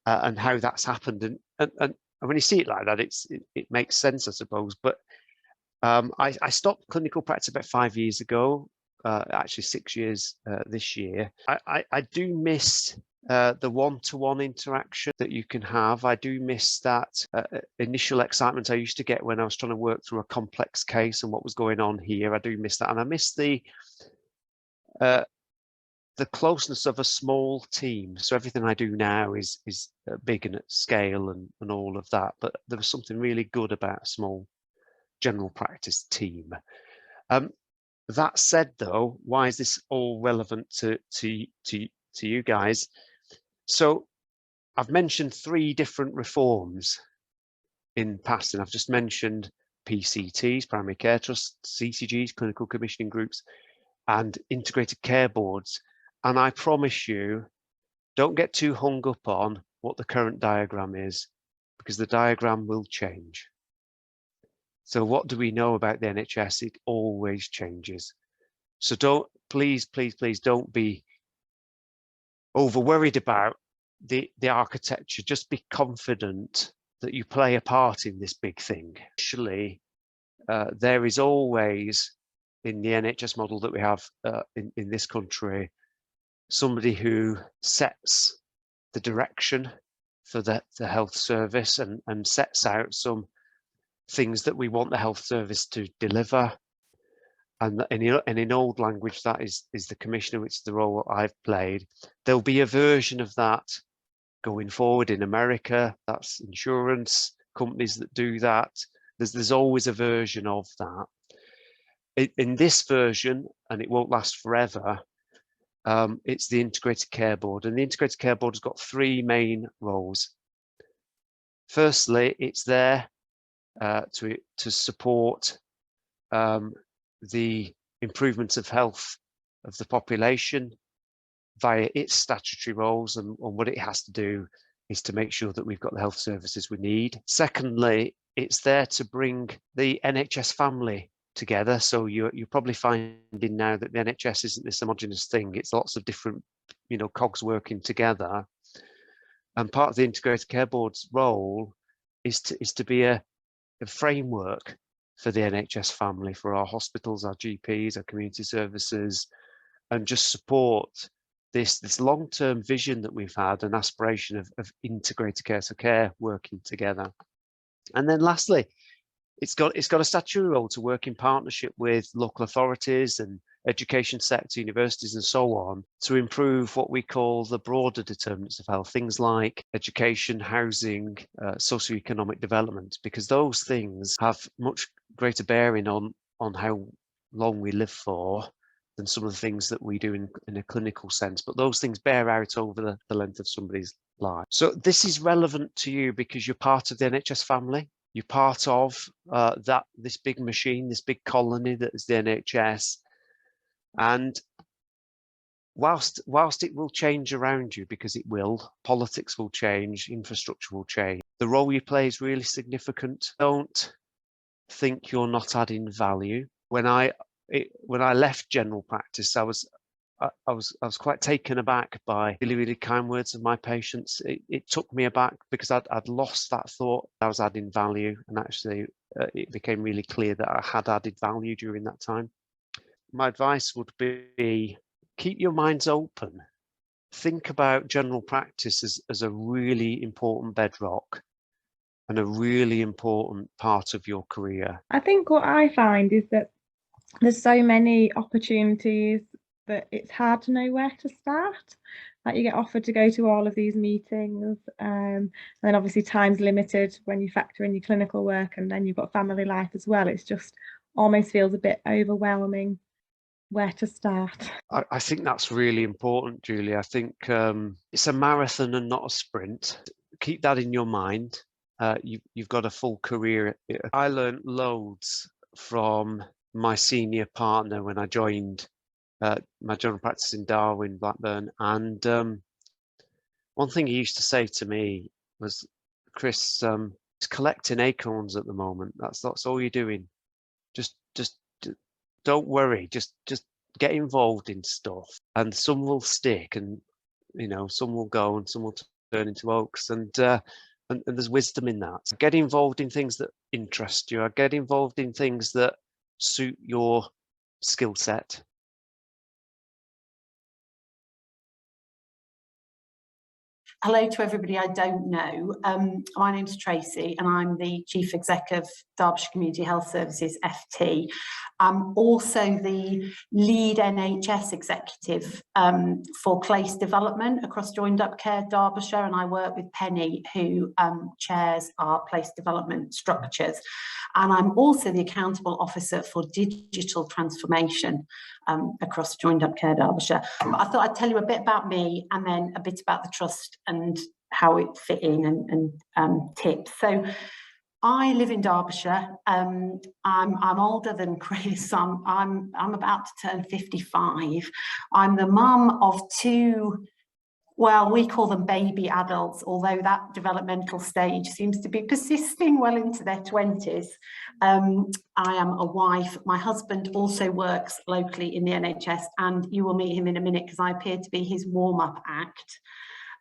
and how that's happened. And when you see it like that, it makes sense, I suppose. But I stopped clinical practice about 5 years ago, actually 6 years this year. I do miss the one-to-one interaction that you can have. I do miss that initial excitement I used to get when I was trying to work through a complex case and what was going on here. I do miss that, and I miss the closeness of a small team. So everything I do now is big and at scale and all of that. But there was something really good about a small general practice team. That said, though, why is this all relevant to you guys? So I've mentioned 3 different reforms in passing. I've just mentioned PCTs, primary care trusts, CCGs, clinical commissioning groups, and integrated care boards. And I promise you, don't get too hung up on what the current diagram is, because the diagram will change. So what do we know about the NHS? It always changes. So please don't be over worried about the architecture. Just be confident that you play a part in this big thing. Actually, there is always, in the NHS model that we have in this country, somebody who sets the direction for the health service and sets out some things that we want the health service to deliver. And in old language, that is the commissioner, which is the role I've played. There'll be a version of that going forward in America. That's insurance companies that do that. There's always a version of that. In this version, and it won't last forever, it's the Integrated Care Board. And the Integrated Care Board has got three main roles. Firstly, it's there to support the improvement of health of the population via its statutory roles, and what it has to do is to make sure that we've got the health services we need. Secondly, it's there to bring the NHS family together. So you're probably finding now that the NHS isn't this homogenous thing. It's lots of different, cogs working together. And part of the Integrated Care Board's role is to be a framework for the NHS family, for our hospitals, our GPs, our community services, and just support this long-term vision that we've had, an aspiration of integrated care, so care working together. And then lastly, it's got a statutory role to work in partnership with local authorities and education sector, universities and so on, to improve what we call the broader determinants of health, things like education, housing, socioeconomic development, because those things have much greater bearing on how long we live for than some of the things that we do in a clinical sense. But those things bear out over the length of somebody's life. So this is relevant to you because you're part of the NHS family. You're part of this big machine, this big colony that is the NHS. And whilst it will change around you, because it will, politics will change, infrastructure will change, the role you play is really significant. Don't think you're not adding value. When I left general practice, I was quite taken aback by really, really kind words of my patients. It took me aback because I'd lost that thought I was adding value, and actually it became really clear that I had added value during that time. My advice would be, keep your minds open. Think about general practice as a really important bedrock and a really important part of your career. I think what I find is that there's so many opportunities that it's hard to know where to start. Like, you get offered to go to all of these meetings, and then obviously time's limited when you factor in your clinical work, and then you've got family life as well. It's just almost feels a bit overwhelming where to start. I think that's really important, Julie. I think it's a marathon and not a sprint. Keep that in your mind. You've got a full career. I learned loads from my senior partner when I joined my general practice in Darwin, Blackburn. And one thing he used to say to me was, Chris, it's collecting acorns at the moment. That's all you're doing. Just don't worry. Just get involved in stuff, and some will stick, and some will go, and some will turn into oaks. And there's wisdom in that. Get involved in things that interest you. Get involved in things that suit your skill set. Hello to everybody I don't know. My name's Tracy and I'm the Chief Exec of Derbyshire Community Health Services, FT. I'm also the lead NHS executive for place development across Joined Up Care Derbyshire, and I work with Penny, who chairs our place development structures. And I'm also the accountable officer for digital transformation across Joined Up Care Derbyshire. But I thought I'd tell you a bit about me and then a bit about the trust and how it fit in and tips. So I live in Derbyshire. I'm older than Chris. I'm about to turn 55. I'm the mum of two, well, we call them baby adults, although that developmental stage seems to be persisting well into their 20s. I am a wife. My husband also works locally in the NHS, and you will meet him in a minute because I appear to be his warm-up act.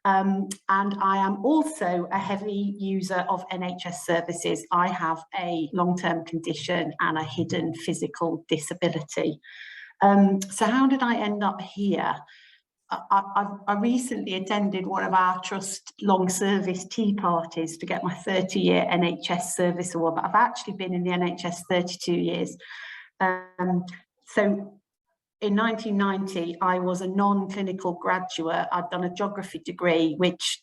And I am also a heavy user of NHS services. I have a long-term condition and a hidden physical disability. So how did I end up here? I recently attended one of our trust long service tea parties to get my 30-year NHS service award, but I've actually been in the NHS 32 years. So in 1990, I was a non-clinical graduate. I'd done a geography degree, which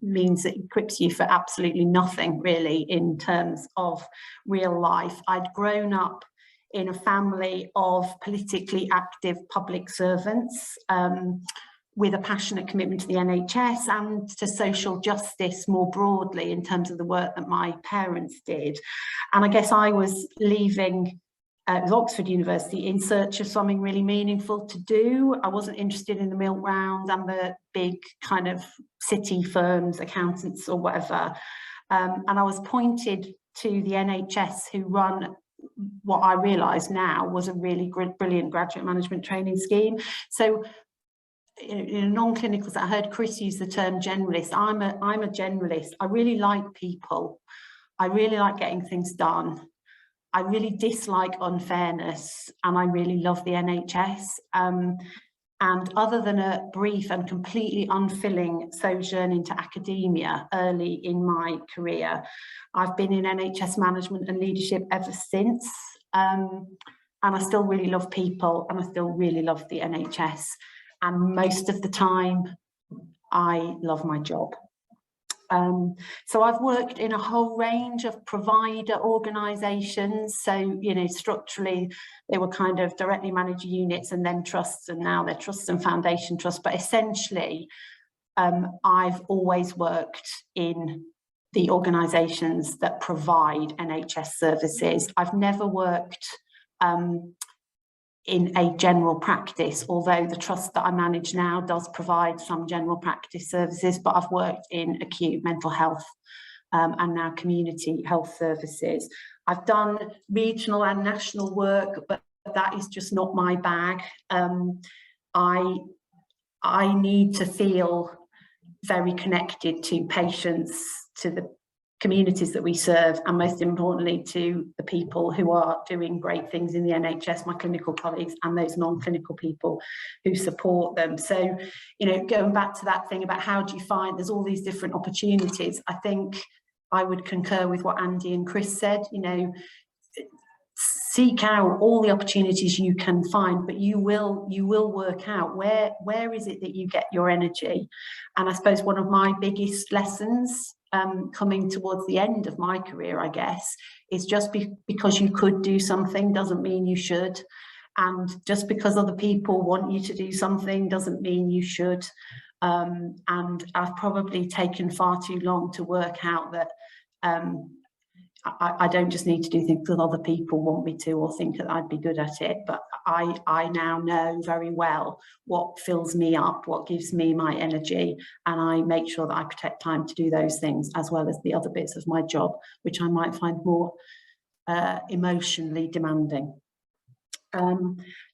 means it equips you for absolutely nothing really in terms of real life. I'd grown up in a family of politically active public servants with a passionate commitment to the NHS and to social justice more broadly in terms of the work that my parents did. And I guess I was leaving Oxford University in search of something really meaningful to do. I wasn't interested in the milk round and the big kind of city firms, accountants or whatever. And I was pointed to the NHS, who run what I realise now was a really brilliant graduate management training scheme. So in non-clinicals, I heard Chris use the term generalist. I'm a generalist. I really like people. I really like getting things done. I really dislike unfairness, and I really love the NHS. And other than a brief and completely unfilling sojourn into academia early in my career, I've been in NHS management and leadership ever since. And I still really love people, and I still really love the NHS. And most of the time, I love my job. So I've worked in a whole range of provider organisations. So, you know, structurally, they were kind of directly managed units and then trusts, and now they're trusts and foundation trusts. But essentially, I've always worked in the organisations that provide NHS services. I've never worked in a general practice, although the trust that I manage now does provide some general practice services, but I've worked in acute mental health and now community health services. I've done regional and national work, but that is just not my bag. I need to feel very connected to patients, to the communities that we serve, and most importantly to the people who are doing great things in the NHS, my clinical colleagues and those non-clinical people who support them. So, you know, going back to that thing about how do you find, there's all these different opportunities. I think I would concur with what Andy and Chris said, you know, seek out all the opportunities you can find, but you will work out where is it that you get your energy. And I suppose one of my biggest lessons coming towards the end of my career, I guess, is just because you could do something doesn't mean you should. And just because other people want you to do something doesn't mean you should. And I've probably taken far too long to work out that I don't just need to do things that other people want me to or think that I'd be good at it, but I now know very well what fills me up, what gives me my energy, and I make sure that I protect time to do those things as well as the other bits of my job, which I might find more emotionally demanding.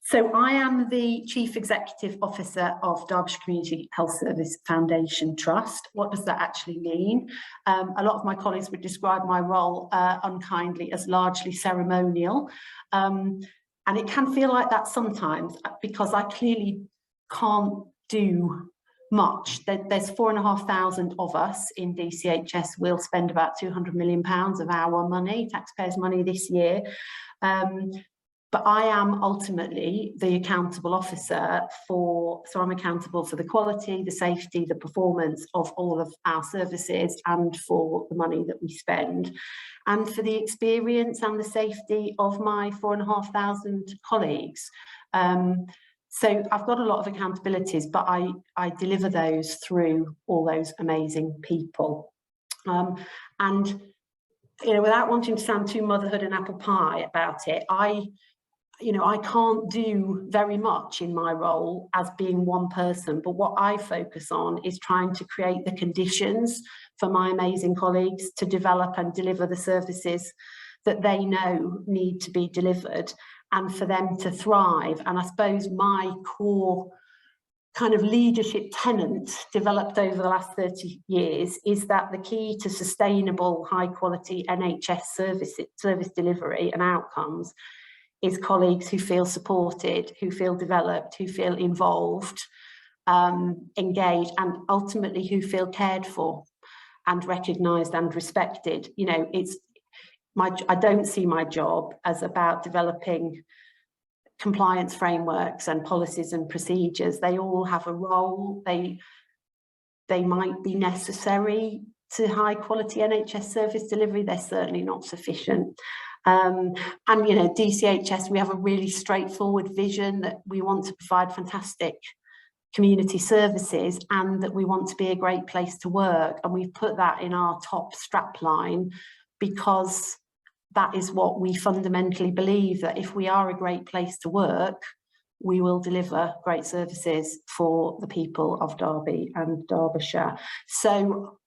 So I am the Chief Executive Officer of Derbyshire Community Health Service Foundation Trust. What does that actually mean? A lot of my colleagues would describe my role unkindly as largely ceremonial. And it can feel like that sometimes because I clearly can't do much. There's 4,500 of us in DCHS. We'll spend about £200 million of our money, taxpayers' money this year. But I am ultimately the accountable officer so I'm accountable for the quality, the safety, the performance of all of our services and for the money that we spend and for the experience and the safety of my 4,500 colleagues. So I've got a lot of accountabilities, but I deliver those through all those amazing people. And, you know, without wanting to sound too motherhood and apple pie about it, I can't do very much in my role as being one person, but what I focus on is trying to create the conditions for my amazing colleagues to develop and deliver the services that they know need to be delivered and for them to thrive. And I suppose my core kind of leadership tenet developed over the last 30 years is that the key to sustainable, high quality NHS service delivery and outcomes is colleagues who feel supported, who feel developed, who feel involved, engaged, and ultimately who feel cared for and recognised and respected. You know, I don't see my job as about developing compliance frameworks and policies and procedures. They all have a role. They might be necessary to high quality NHS service delivery. They're certainly not sufficient. And you know, DCHS, we have a really straightforward vision that we want to provide fantastic community services and that we want to be a great place to work. And we've put that in our top strapline because that is what we fundamentally believe, that if we are a great place to work, we will deliver great services for the people of Derby and Derbyshire. So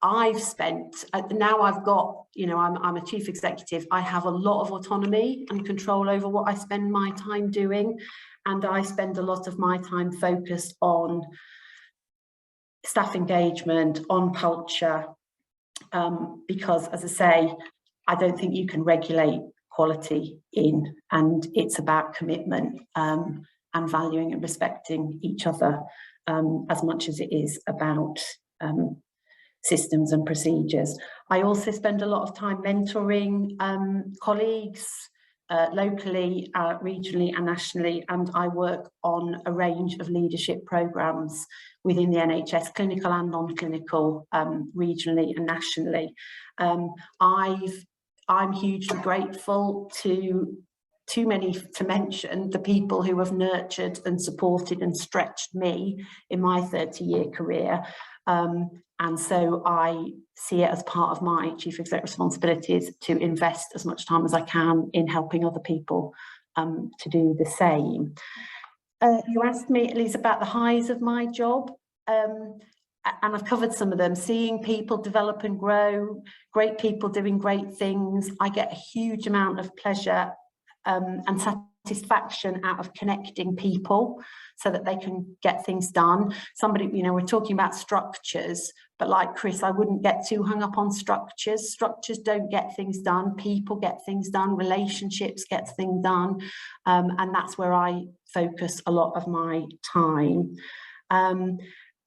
I've spent, now I've got, you know, I'm a chief executive, I have a lot of autonomy and control over what I spend my time doing. And I spend a lot of my time focused on staff engagement, on culture, because, as I say, I don't think you can regulate quality in, and it's about commitment and valuing and respecting each other as much as it is about systems and procedures. I also spend a lot of time mentoring colleagues locally, regionally and nationally, and I work on a range of leadership programmes within the NHS, clinical and non-clinical, regionally and nationally. I'm hugely grateful to too many to mention the people who have nurtured and supported and stretched me in my 30-year career. And so I see it as part of my chief exec responsibilities to invest as much time as I can in helping other people to do the same. You asked me, Elise, about the highs of my job. And I've covered some of them. Seeing people develop and grow, great people doing great things. I get a huge amount of pleasure and satisfaction out of connecting people so that they can get things done. Somebody, you know, we're talking about structures, but like Chris, I wouldn't get too hung up on structures. Structures don't get things done. People get things done. Relationships get things done. And that's where I focus a lot of my time.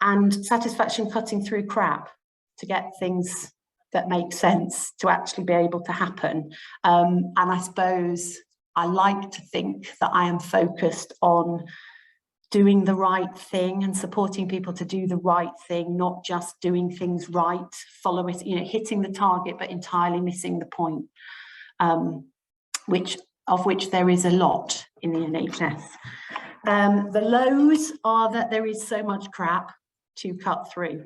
And satisfaction cutting through crap to get things that make sense to actually be able to happen. And I suppose I like to think that I am focused on doing the right thing and supporting people to do the right thing, not just doing things right, follow it, you know, hitting the target, but entirely missing the point, of which there is a lot in the NHS. The lows are that there is so much crap to cut through.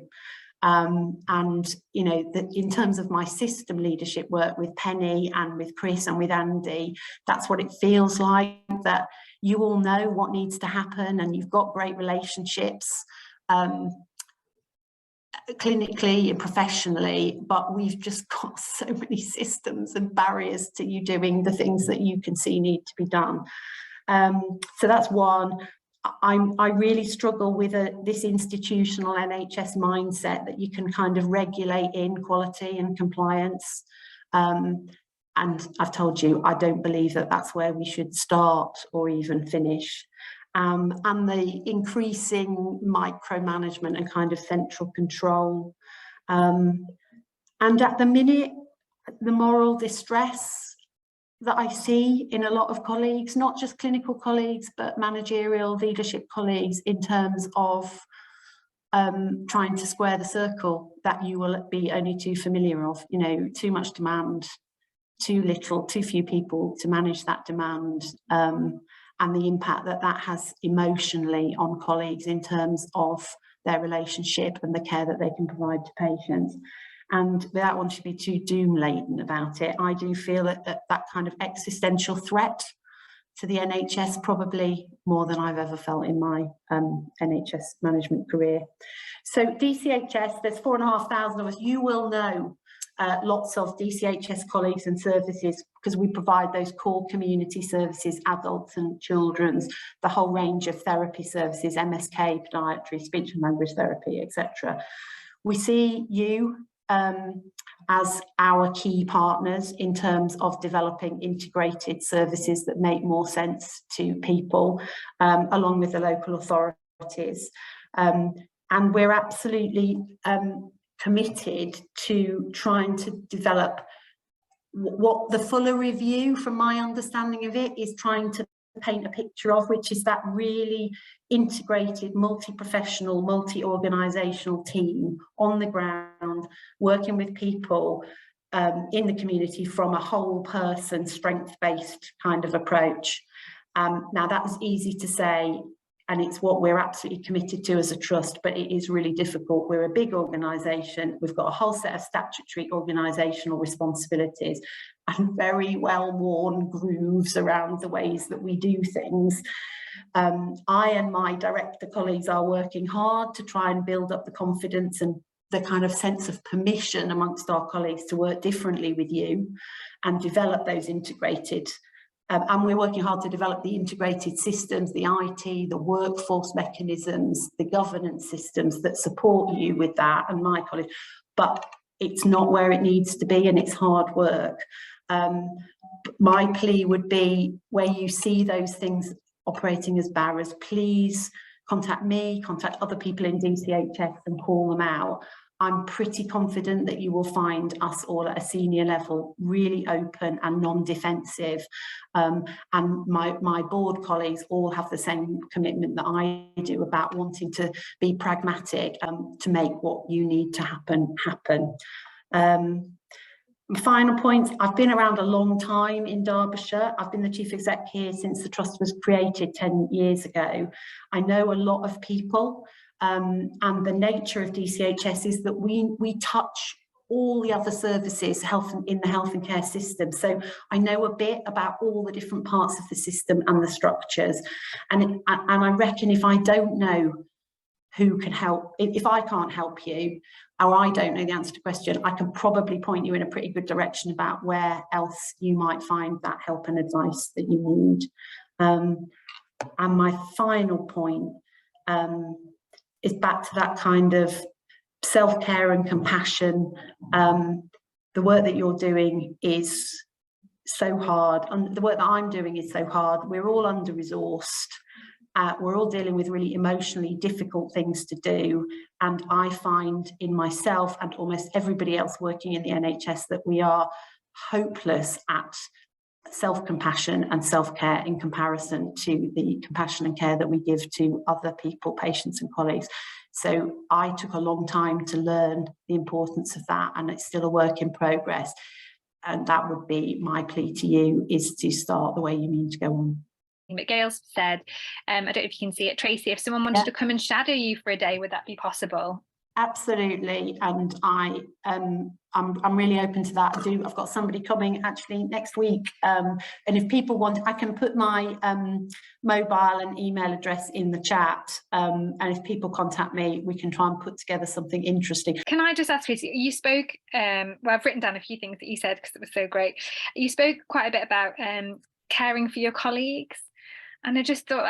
And, you know, in terms of my system leadership work with Penny and with Chris and with Andy, that's what it feels like, that you all know what needs to happen and you've got great relationships clinically and professionally, but we've just got so many systems and barriers to you doing the things that you can see need to be done. So that's one. I really struggle with this institutional NHS mindset that you can kind of regulate in quality and compliance. And I've told you, I don't believe that that's where we should start or even finish. And the increasing micromanagement and kind of central control. And at the minute, the moral distress that I see in a lot of colleagues, not just clinical colleagues, but managerial leadership colleagues, in terms of trying to square the circle that you will be only too familiar of, you know, too much demand, too few people to manage that demand, and the impact that that has emotionally on colleagues in terms of their relationship and the care that they can provide to patients. And without wanting to be too doom-laden about it, I do feel that kind of existential threat to the NHS, probably more than I've ever felt in my NHS management career. So DCHS, there's 4,500 of us. You will know lots of DCHS colleagues and services because we provide those core community services, adults and children's, the whole range of therapy services, MSK, podiatry, speech and language therapy, etc. We see you as our key partners in terms of developing integrated services that make more sense to people, along with the local authorities priorities. And we're absolutely committed to trying to develop what the fuller review, from my understanding of it, is trying to paint a picture of, which is that really integrated, multi-professional, multi-organisational team on the ground, working with people in the community from a whole person, strength-based kind of approach. Now that's easy to say, and it's what we're absolutely committed to as a trust, but it is really difficult. We're a big organisation. We've got a whole set of statutory organisational responsibilities and very well-worn grooves around the ways that we do things. I and my director colleagues are working hard to try and build up the confidence and the kind of sense of permission amongst our colleagues to work differently with you and develop those integrated. And we're working hard to develop the integrated systems, the IT, the workforce mechanisms, the governance systems that support you with that, and my colleagues. But it's not where it needs to be, and it's hard work. My plea would be, where you see those things operating as barriers, please contact me, contact other people in DCHS and call them out. I'm pretty confident that you will find us all at a senior level really open and non-defensive, and my board colleagues all have the same commitment that I do about wanting to be pragmatic to make what you need to happen. Final point, I've been around a long time in Derbyshire. I've been the chief exec here since the trust was created 10 years ago. I know a lot of people. And the nature of DCHS is that we touch all the other services in the health and care system. So I know a bit about all the different parts of the system and the structures. And I reckon if I don't know who can help, if I can't help you, or I don't know the answer to the question, I can probably point you in a pretty good direction about where else you might find that help and advice that you need. And my final point, is back to that kind of self-care and compassion. The work that you're doing is so hard, and the work that I'm doing is so hard. We're all under-resourced. We're all dealing with really emotionally difficult things to do. And I find in myself and almost everybody else working in the NHS that we are hopeless at self-compassion and self-care in comparison to the compassion and care that we give to other people, patients and colleagues. So I took a long time to learn the importance of that, and it's still a work in progress. And that would be my plea to you, is to start the way you mean to go on. But Gail said, I don't know if you can see it, Tracy, if someone wanted to come and shadow you for a day, would that be possible? Absolutely, and I'm really open to that. I've got somebody coming actually next week, and if people want, I can put my mobile and email address in the chat, and if people contact me, we can try and put together something interesting. Can I just ask, Tracy, you spoke, well, I've written down a few things that you said because it was so great. You spoke quite a bit about caring for your colleagues. And I just thought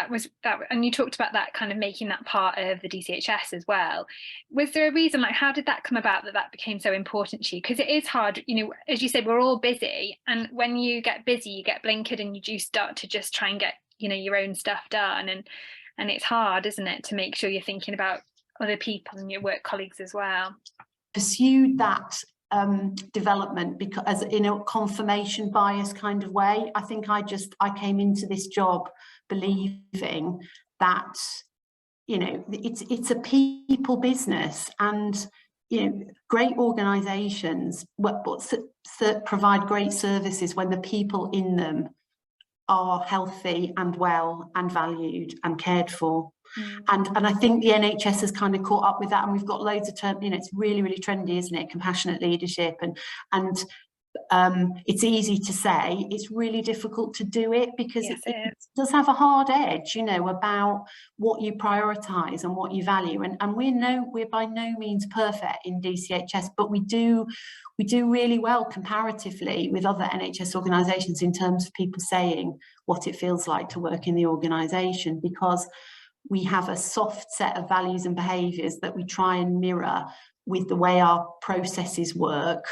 that, and you talked about that kind of making that part of the DCHS as well. Was there a reason, like, how did that come about that became so important to you? Because it is hard, you know, as you said, we're all busy. And when you get busy, you get blinkered and you do start to just try and get, you know, your own stuff done. And it's hard, isn't it, to make sure you're thinking about other people and your work colleagues as well. Pursued that development because, as in a confirmation bias kind of way. I think I came into this job believing that, you know, it's a people business, and, you know, great organisations provide great services when the people in them are healthy and well and valued and cared for. And I think the NHS has kind of caught up with that, and we've got loads of terms, you know, it's really, really trendy, isn't it? Compassionate leadership, and it's easy to say, it's really difficult to do it, because it does have a hard edge, you know, about what you prioritise and what you value. And we're by no means perfect in DCHS, but we do really well comparatively with other NHS organisations in terms of people saying what it feels like to work in the organisation, because we have a soft set of values and behaviours that we try and mirror with the way our processes work,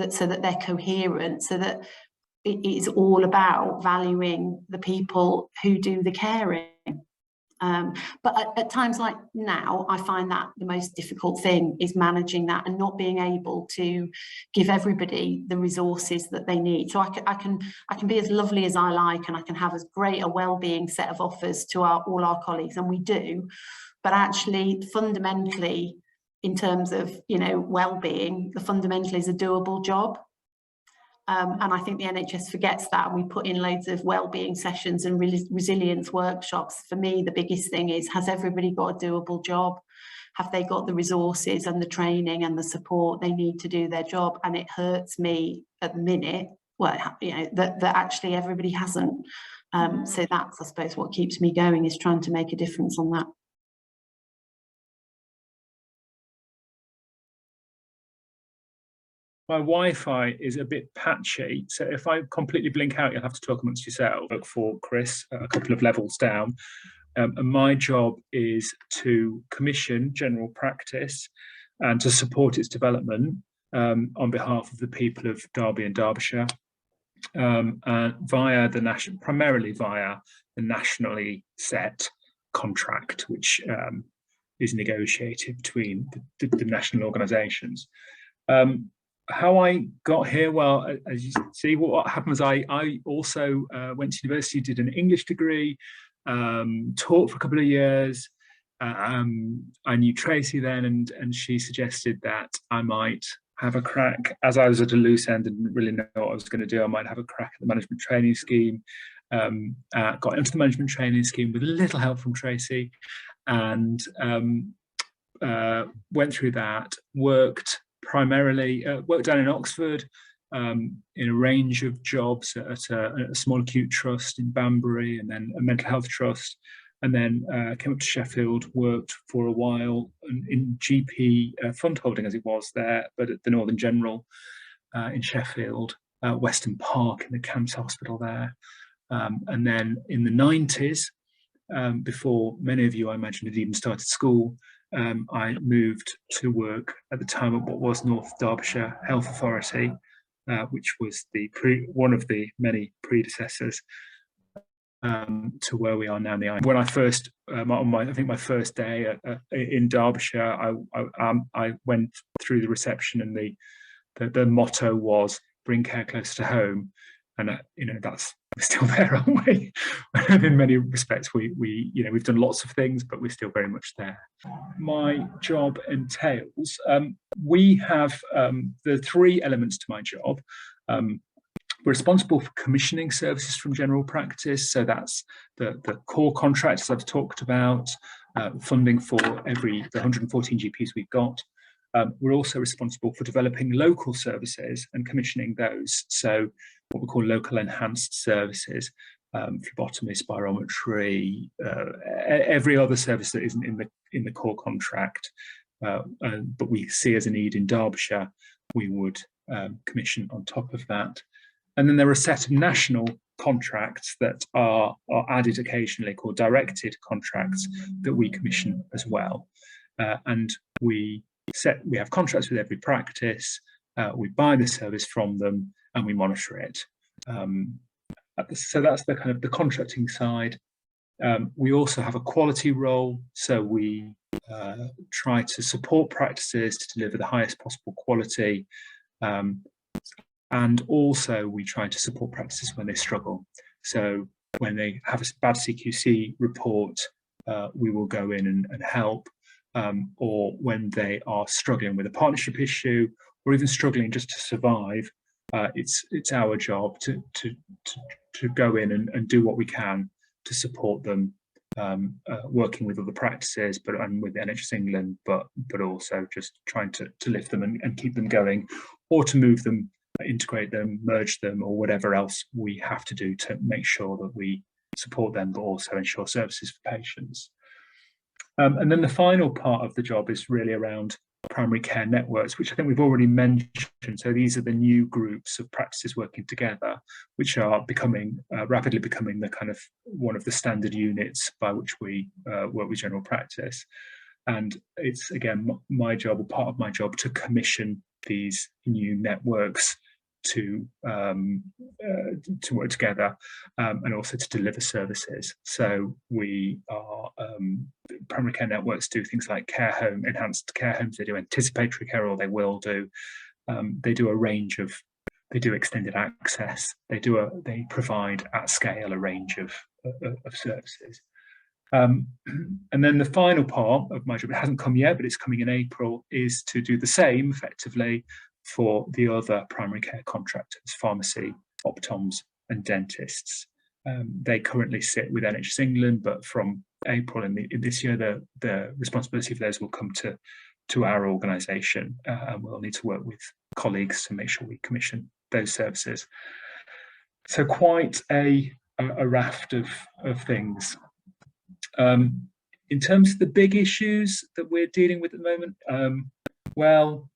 so that they're coherent, so that it is all about valuing the people who do the caring. But at times like now, I find that the most difficult thing is managing that and not being able to give everybody the resources that they need. So I can be as lovely as I like, and I can have as great a well-being set of offers to all our colleagues, and we do. But actually, fundamentally, in terms of, you know, well-being, the fundamentally is a doable job. And I think the NHS forgets that, and we put in loads of wellbeing sessions and resilience workshops. For me, the biggest thing is, has everybody got a doable job? Have they got the resources and the training and the support they need to do their job? And it hurts me at the minute, well, you know, that actually everybody hasn't. So that's, I suppose, what keeps me going, is trying to make a difference on that. My Wi-Fi is a bit patchy, so if I completely blink out, you'll have to talk amongst yourself. I work for Chris, a couple of levels down, and my job is to commission general practice and to support its development on behalf of the people of Derby and Derbyshire, and primarily via the nationally set contract, which is negotiated between the national organisations. How I got here, well, as you see, what happened was I also went to university, did an English degree, taught for a couple of years. I knew Tracy then, and she suggested that I might have a crack, as I was at a loose end and didn't really know what I was going to do. I might have a crack at the management training scheme. Got into the management training scheme with a little help from Tracy, and went through that, worked down in Oxford in a range of jobs at a small acute trust in Banbury, and then a mental health trust, and then came up to Sheffield, worked for a while in GP fund holding, as it was there, but at the Northern General in Sheffield, Weston Park in the Camps Hospital there. And then in the 90s, before many of you, I imagine, had even started school, I moved to work at the time at what was North Derbyshire Health Authority, which was one of the many predecessors to where we are now in the When I first, I think my first day in Derbyshire, I went through the reception, and the motto was "Bring care close to home," and you know, that's still there, aren't we? In many respects, we've done lots of things, but we're still very much there. My job entails, we have the three elements to my job. We're responsible for commissioning services from general practice, so that's the core contracts I've talked about, funding for the 114 GPs we've got. We're also responsible for developing local services and commissioning those, so what we call local enhanced services, phlebotomy, spirometry, every other service that isn't in the core contract, but we see as a need in Derbyshire, we would commission on top of that. And then there are a set of national contracts that are added occasionally, called directed contracts, that we commission as well. And we have contracts with every practice, we buy the service from them, and we monitor it. So that's the kind of the contracting side. We also have a quality role, so we try to support practices to deliver the highest possible quality, and also we try to support practices when they struggle. So when they have a bad CQC report, we will go in and help, or when they are struggling with a partnership issue, or even struggling just to survive, it's our job to go in and do what we can to support them, working with other practices, and with the NHS England, but also just trying to lift them and keep them going, or to move them, integrate them, merge them, or whatever else we have to do to make sure that we support them, but also ensure services for patients. And then the final part of the job is really around primary care networks, which I think we've already mentioned. So these are the new groups of practices working together, which are rapidly becoming the kind of one of the standard units by which we work with general practice. And it's, again, my job, or part of my job, to commission these new networks to work together and also to deliver services. So we are primary care networks do things like enhanced care homes. They do anticipatory care, or they will do. They do a range of. They do extended access. They provide at scale a range of services. And then the final part of my job, it hasn't come yet, but it's coming in April, is to do the same effectively for the other primary care contractors, pharmacy, optoms and dentists. They currently sit with NHS England, but from April in this year, the responsibility for those will come to our organisation, and we'll need to work with colleagues to make sure we commission those services. So quite a raft of things. In terms of the big issues that we're dealing with at the moment, well,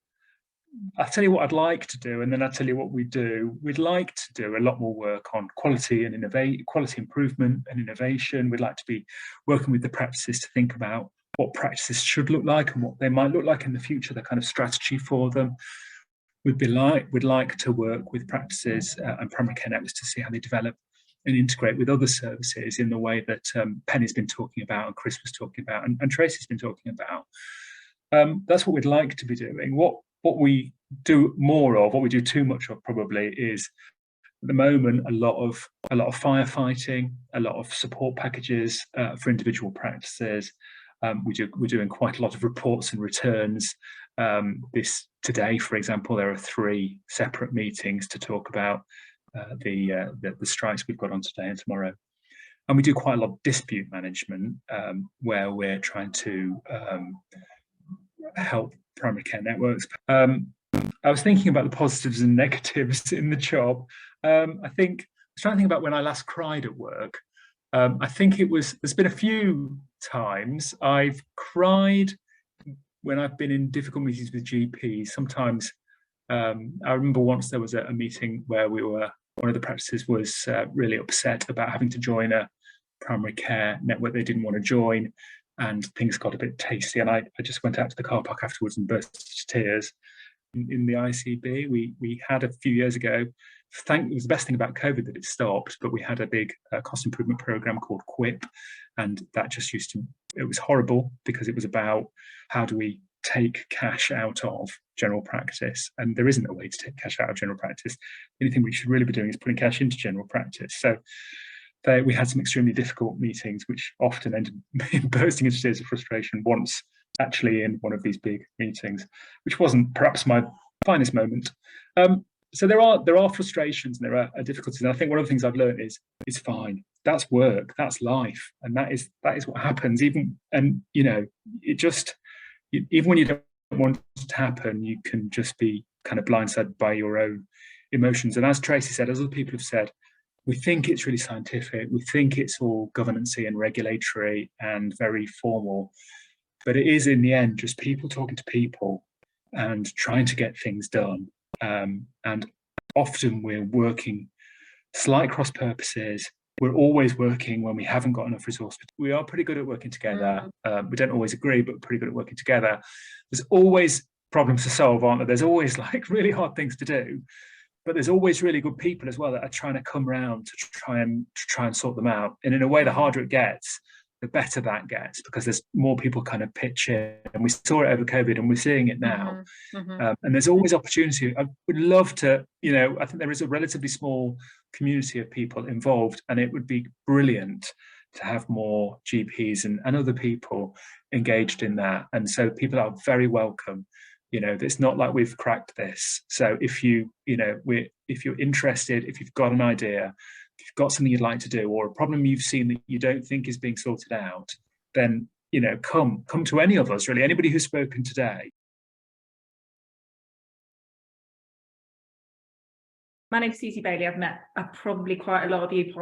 I'll tell you what I'd like to do, and then I'll tell you what we do. We'd like to do a lot more work on quality improvement and innovation. We'd like to be working with the practices to think about what practices should look like and what they might look like in the future, the kind of strategy for them. We'd like to work with practices and primary care networks to see how they develop and integrate with other services in the way that Penny's been talking about and Chris was talking about and Tracy's been talking about. That's what we'd like to be doing. What we do more of, what we do too much of probably, is at the moment a lot of firefighting, a lot of support packages for individual practices. We're doing quite a lot of reports and returns. Today, for example, there are 3 separate meetings to talk about the strikes we've got on today and tomorrow. And we do quite a lot of dispute management where we're trying to help primary care networks. I was thinking about the positives and negatives in the job. I was trying to think about when I last cried at work. I think there's been a few times I've cried when I've been in difficult meetings with GPs. Sometimes I remember once there was a meeting where one of the practices was really upset about having to join a primary care network they didn't want to join, and things got a bit tasty, and I just went out to the car park afterwards and burst into tears. In the ICB, we had a few years ago, it was the best thing about COVID that it stopped, but we had a big cost improvement program called QUIP, and that just it was horrible because it was about how do we take cash out of general practice, and there isn't a way to take cash out of general practice. The only thing we should really be doing is putting cash into general practice. So we had some extremely difficult meetings, which often ended in bursting into tears of frustration once actually in one of these big meetings, which wasn't perhaps my finest moment. So there are frustrations and there are difficulties, and I think one of the things I've learned is it's fine. That's work, that's life, and that is what happens. Even when you don't want it to happen, you can just be kind of blindsided by your own emotions. And as Tracy said, as other people have said, we think it's really scientific, we think it's all governance-y and regulatory and very formal, but it is in the end just people talking to people and trying to get things done. And often we're working slight cross purposes. We're always working when we haven't got enough resource. We are pretty good at working together. We don't always agree, but pretty good at working together. There's always problems to solve, aren't there? There's always like really hard things to do, but there's always really good people as well that are trying to come around to try and sort them out. And in a way, the harder it gets, the better that gets, because there's more people kind of pitch in, and we saw it over COVID and we're seeing it now. And there's always opportunity. I would love to, I think there is a relatively small community of people involved, and it would be brilliant to have more GPs and other people engaged in that. And so people are very welcome. It's not like we've cracked this. So if you're interested, if you've got an idea, if you've got something you'd like to do, or a problem you've seen that you don't think is being sorted out, then come to any of us, really, anybody who's spoken today. My name's Susie Bailey. I've met probably quite a lot of you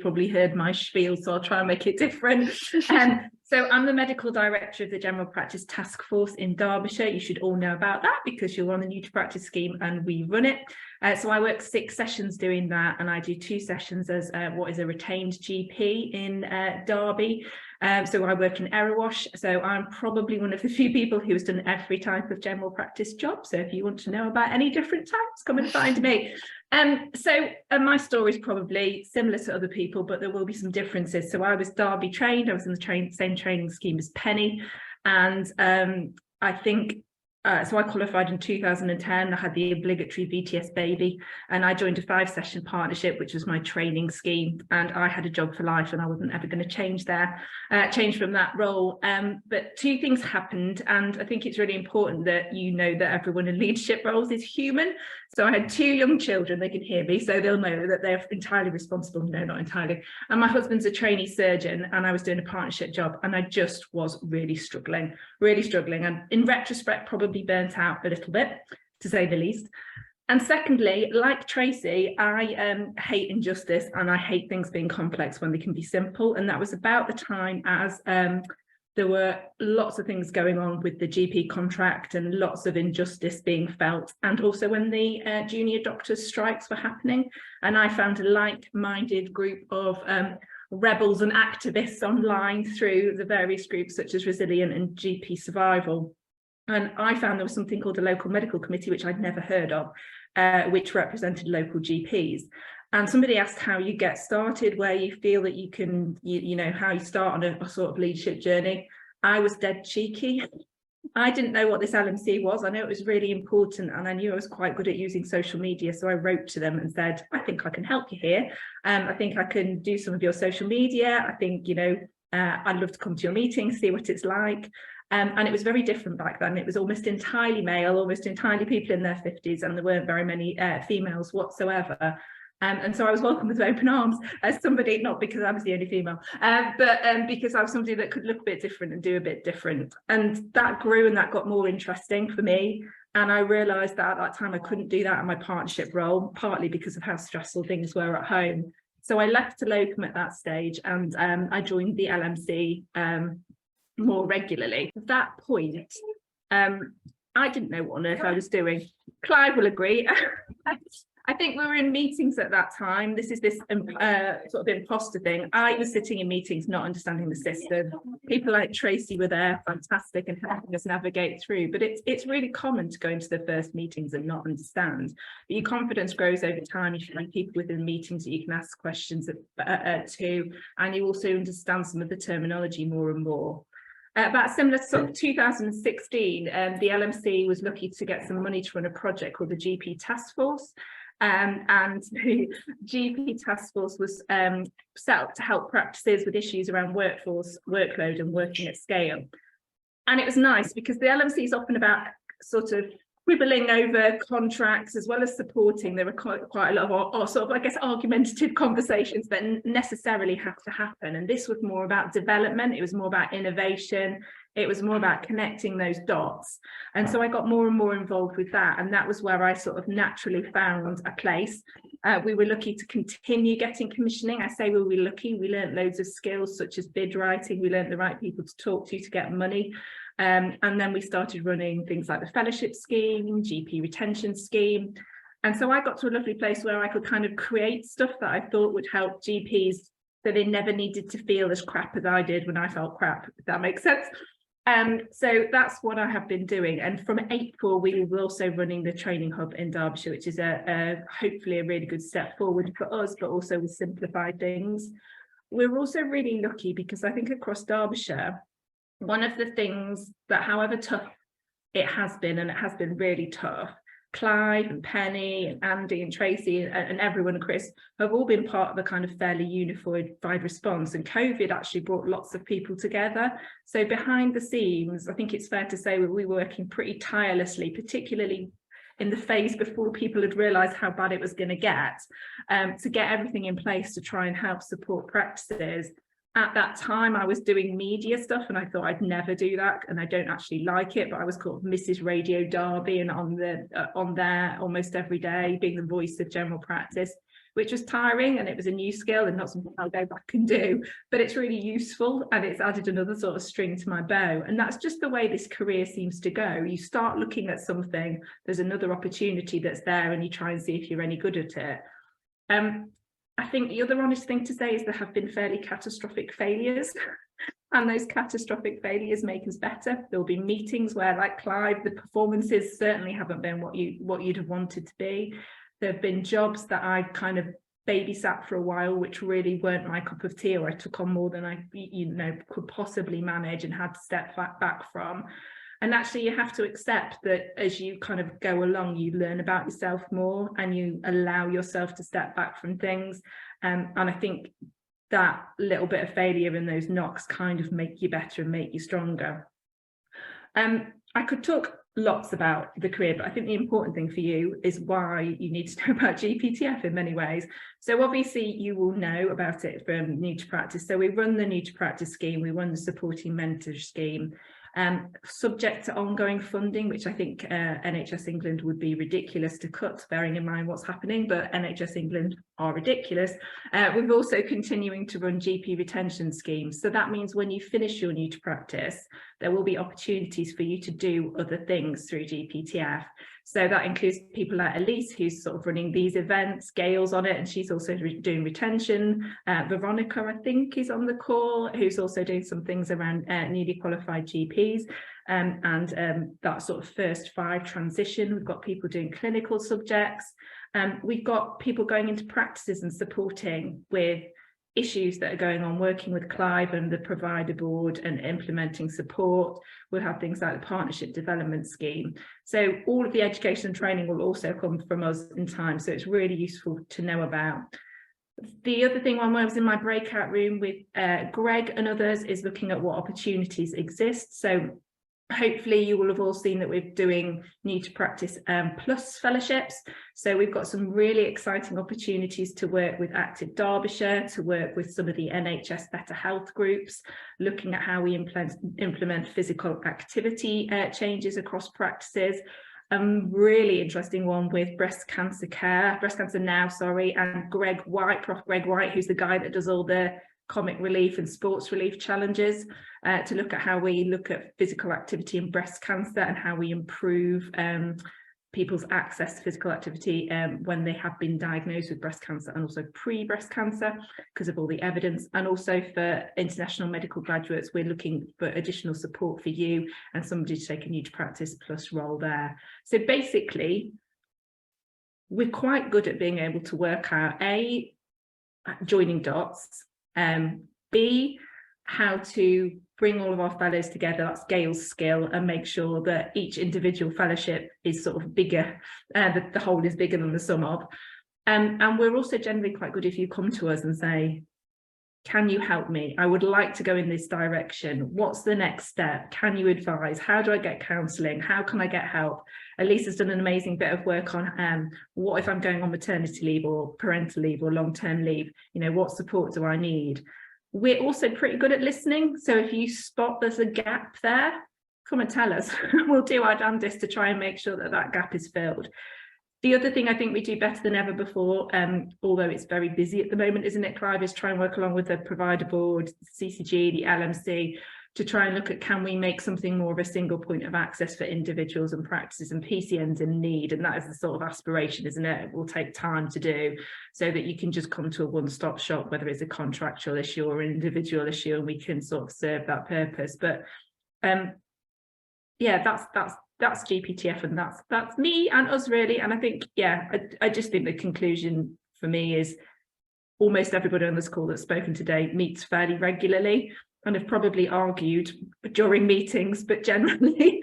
probably heard my spiel, so I'll try and make it different. So I'm the medical director of the General Practice Task Force in Derbyshire. You should all know about that because you're on the New to Practice scheme and we run it. So I work 6 sessions doing that, and I do 2 sessions as what is a retained GP in Derby. So I work in Erewash, so I'm probably one of the few people who has done every type of general practice job. So if you want to know about any different types, come and find me. So my story is probably similar to other people, but there will be some differences. So I was Derby trained, I was in the same training scheme as Penny, and I think so I qualified in 2010. I had the obligatory VTS baby, and I joined a 5-session partnership, which was my training scheme, and I had a job for life, and I wasn't ever going to change from that role. But 2 things happened, and I think it's really important that you know that everyone in leadership roles is human. So I had 2 young children, they can hear me, so they'll know that they're entirely responsible. No, not entirely. And my husband's a trainee surgeon, and I was doing a partnership job, and I just was really struggling. And in retrospect, probably burnt out a little bit, to say the least. And secondly, like Tracy, I hate injustice, and I hate things being complex when they can be simple. And that was about the time as there were lots of things going on with the GP contract and lots of injustice being felt, and also when the junior doctors' strikes were happening. And I found a like-minded group of rebels and activists online through the various groups such as Resilient and GP Survival. And I found there was something called a local medical committee, which I'd never heard of, which represented local GPs. And somebody asked how you get started, where you feel that you can, you know, how you start on a sort of leadership journey. I was dead cheeky. I didn't know what this LMC was. I know it was really important, and I knew I was quite good at using social media. So I wrote to them and said, I think I can help you here. I think I can do some of your social media. I think, you know, I'd love to come to your meeting, see what it's like. And it was very different back then. It was almost entirely male, almost entirely people in their 50s, and there weren't very many females whatsoever. And so I was welcomed with open arms as somebody, not because I was the only female, but because I was somebody that could look a bit different and do a bit different. And that grew, and that got more interesting for me. And I realised that at that time I couldn't do that in my partnership role, partly because of how stressful things were at home. So I left a locum at that stage, and I joined the LMC more regularly. At that point, I didn't know what on earth I was doing. Clive will agree. I think we were in meetings at that time. This is this sort of imposter thing. I was sitting in meetings not understanding the system. People like Tracy were there, fantastic, and helping us navigate through. But it's really common to go into the first meetings and not understand. But your confidence grows over time. You find people within meetings that you can ask questions to, and you also understand some of the terminology more and more. About similar to sort of 2016, the LMC was lucky to get some money to run a project called the GP Task Force. And the GP Task Force was set up to help practices with issues around workforce, workload, and working at scale. And it was nice because the LMC is often about sort of quibbling over contracts as well as supporting. There were quite a lot of sort of, I guess, argumentative conversations that necessarily have to happen. And this was more about development. It was more about innovation. It was more about connecting those dots. And so I got more and more involved with that. And that was where I sort of naturally found a place. We were lucky to continue getting commissioning. I say we were lucky. We learned loads of skills such as bid writing. We learned the right people to talk to get money. And then we started running things like the fellowship scheme, GP retention scheme. And so I got to a lovely place where I could kind of create stuff that I thought would help GPs so they never needed to feel as crap as I did when I felt crap, if that makes sense. So that's what I have been doing. And from April, we will also running the training hub in Derbyshire, which is hopefully a really good step forward for us, but also with simplified things. We're also really lucky because I think across Derbyshire, one of the things that, however tough it has been, and it has been really tough, Clive and Penny and Andy and Tracy and everyone and Chris have all been part of a kind of fairly unified response, and COVID actually brought lots of people together. So behind the scenes, I think it's fair to say we were working pretty tirelessly, particularly in the phase before people had realised how bad it was going to get everything in place to try and help support practices. At that time, I was doing media stuff, and I thought I'd never do that, and I don't actually like it, but I was called Mrs. Radio Derby and on there almost every day, being the voice of general practice. which was tiring, and it was a new skill and not something I'll go back and do, but it's really useful and it's added another sort of string to my bow. And that's just the way this career seems to go. You start looking at something, there's another opportunity that's there, and you try and see if you're any good at it. I think the other honest thing to say is there have been fairly catastrophic failures. And those catastrophic failures make us better. There'll be meetings where, like Clive, the performances certainly haven't been what you'd have wanted to be. There have been jobs that I kind of babysat for a while, which really weren't my cup of tea, or I took on more than I could possibly manage and had to step back from. And actually you have to accept that as you kind of go along, you learn about yourself more and you allow yourself to step back from things. And I think that little bit of failure and those knocks kind of make you better and make you stronger. I could talk lots about the career, but I think the important thing for you is why you need to know about GPTF in many ways. So obviously you will know about it from New to Practice. So we run the New to Practice scheme, we run the Supporting Mentors scheme, subject to ongoing funding, which I think NHS England would be ridiculous to cut, bearing in mind what's happening, but NHS England are ridiculous. We're also continuing to run GP retention schemes. So that means when you finish your New to Practice, there will be opportunities for you to do other things through GPTF. So that includes people like Elise, who's sort of running these events, Gail's on it, and she's also doing retention. Veronica, I think, is on the call, who's also doing some things around newly qualified GPs. And that sort of first 5 transition. We've got people doing clinical subjects. We've got people going into practices and supporting with issues that are going on, working with Clive and the provider board and implementing support. We'll have things like the partnership development scheme. So all of the education and training will also come from us in time. So it's really useful to know about. The other thing, when I was in my breakout room with Greg and others, is looking at what opportunities exist. So hopefully you will have all seen that we're doing New to Practice Plus fellowships. So we've got some really exciting opportunities to work with Active Derbyshire, to work with some of the NHS Better Health groups, looking at how we implement physical activity changes across practices. Really interesting one with Breast Cancer Now, and Greg White, Prof Greg White, who's the guy that does all the comic relief and sports relief challenges, to look at how we look at physical activity in breast cancer and how we improve people's access to physical activity when they have been diagnosed with breast cancer, and also pre-breast cancer, because of all the evidence. And also for international medical graduates, we're looking for additional support for you and somebody to take a New to Practice Plus role there. So basically, we're quite good at being able to work out A, joining dots, B, how to bring all of our fellows together, that's Gail's skill, and make sure that each individual fellowship is sort of bigger, the whole is bigger than the sum of. And we're also generally quite good if you come to us and say, can you help me? I would like to go in this direction. What's the next step? Can you advise? How do I get counselling? How can I get help? Elise has done an amazing bit of work on what if I'm going on maternity leave or parental leave or long-term leave? You know, what support do I need? We're also pretty good at listening. So if you spot there's a gap there, come and tell us. We'll do our damnedest to try and make sure that that gap is filled. The other thing I think we do better than ever before, although it's very busy at the moment, isn't it, Clive, is try and work along with the provider board, CCG, the LMC, to try and look at, can we make something more of a single point of access for individuals and practices and PCNs in need? And that is the sort of aspiration, isn't it? It will take time to do, so that you can just come to a one-stop shop, whether it's a contractual issue or an individual issue, and we can sort of serve that purpose. But yeah, that's GPTF, and that's me and us really. And I think, yeah, I just think the conclusion for me is almost everybody on this call that's spoken today meets fairly regularly and have probably argued during meetings, but generally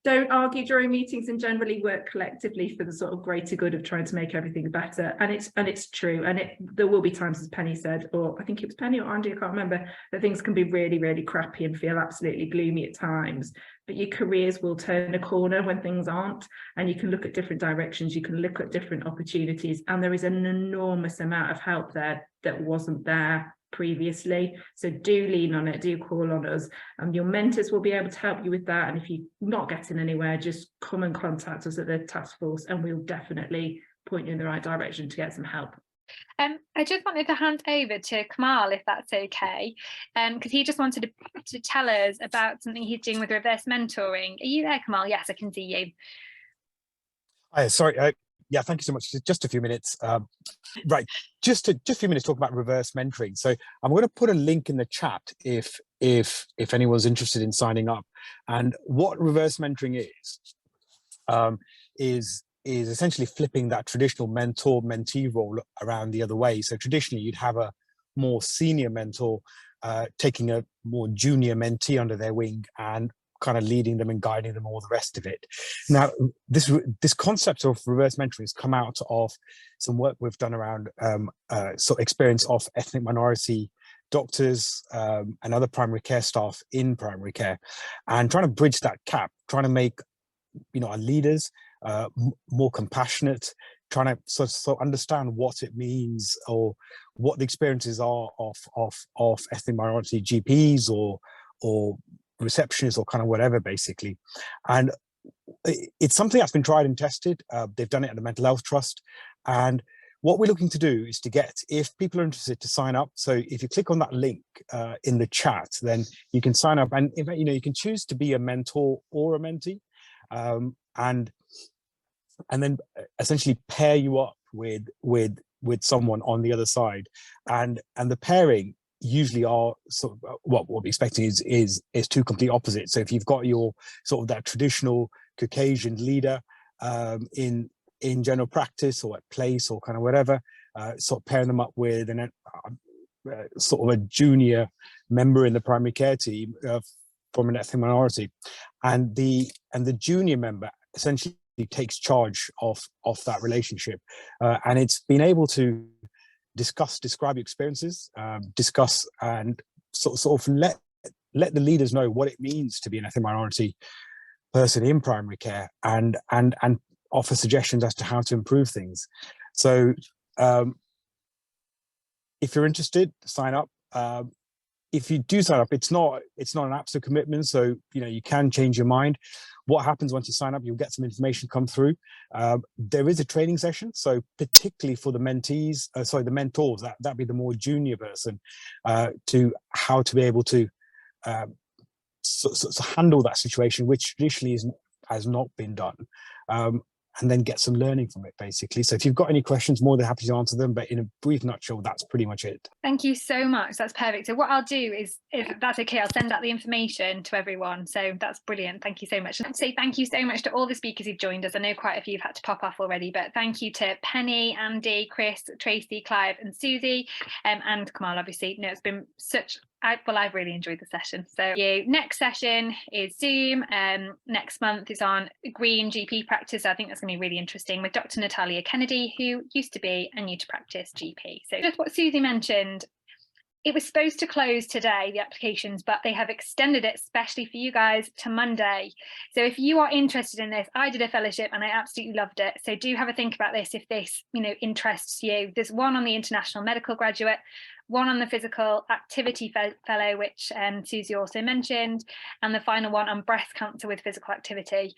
don't argue during meetings and generally work collectively for the sort of greater good of trying to make everything better. And it's true. And there will be times, as Penny said, or I think it was Penny or Andy, I can't remember, that things can be really, really crappy and feel absolutely gloomy at times. But your careers will turn a corner when things aren't, and you can look at different directions, you can look at different opportunities, and there is an enormous amount of help there that wasn't there previously. So do lean on it, do call on us, and your mentors will be able to help you with that. And if you're not getting anywhere, just come and contact us at the task force and we'll definitely point you in the right direction to get some help. I just wanted to hand over to Kamal, if that's okay, because he just wanted to tell us about something he's doing with reverse mentoring. Are you there, Kamal? Yes, I can see you. Hi, sorry. Yeah, thank you so much. Just a few minutes. Right, just a few minutes talk about reverse mentoring. So I'm going to put a link in the chat if anyone's interested in signing up. And what reverse mentoring is essentially flipping that traditional mentor-mentee role around the other way. So traditionally, you'd have a more senior mentor taking a more junior mentee under their wing and kind of leading them and guiding them, all the rest of it. Now, this concept of reverse mentoring has come out of some work we've done around sort of experience of ethnic minority doctors and other primary care staff in primary care, and trying to bridge that gap, trying to make our leaders more compassionate, trying to sort of understand what it means or what the experiences are of ethnic minority GPs or receptionists or kind of whatever, basically. And it's something that's been tried and tested. They've done it at the Mental Health Trust. And what we're looking to do is to get, if people are interested, to sign up. So if you click on that link in the chat, then you can sign up, and you can choose to be a mentor or a mentee, and then essentially pair you up with someone on the other side, and the pairing usually are sort of what we're expecting is two complete opposites. So if you've got your sort of that traditional Caucasian leader in general practice or at place or kind of whatever, sort of pairing them up with sort of a junior member in the primary care team from an ethnic minority, and the junior member essentially takes charge of that relationship, and it's been able to describe experiences, discuss and sort of let the leaders know what it means to be an ethnic minority person in primary care, and offer suggestions as to how to improve things. So if you're interested, sign up. If you do sign up, it's not an absolute commitment, so you can change your mind. What happens once you sign up, you'll get some information come through. There is a training session, so particularly for the mentees, the mentors, that'd be the more junior person, to how to be able to handle that situation, which traditionally has not been done, and then get some learning from it, basically. So if you've got any questions, more than happy to answer them, but in a brief nutshell, that's pretty much it. Thank you so much. That's perfect. So what I'll do is, if that's okay, I'll send out the information to everyone. So that's brilliant. Thank you so much. And I'd say thank you so much to all the speakers who've joined us. I know quite a few have had to pop off already, but thank you to Penny, Andy, Chris, Tracy, Clive and Susie, and Kamal, obviously. It's been such... I've really enjoyed the session. So next session is Zoom. Next month is on green GP practice. I think that's going to be really interesting with Dr. Natalia Kennedy, who used to be a new to practice GP. So just what Susie mentioned, it was supposed to close today, the applications, but they have extended it, especially for you guys, to Monday. So if you are interested in this, I did a fellowship and I absolutely loved it. So do have a think about this if this, interests you. There's one on the International Medical Graduate, one on the Physical Activity Fellow, which Susie also mentioned, and the final one on breast cancer with physical activity.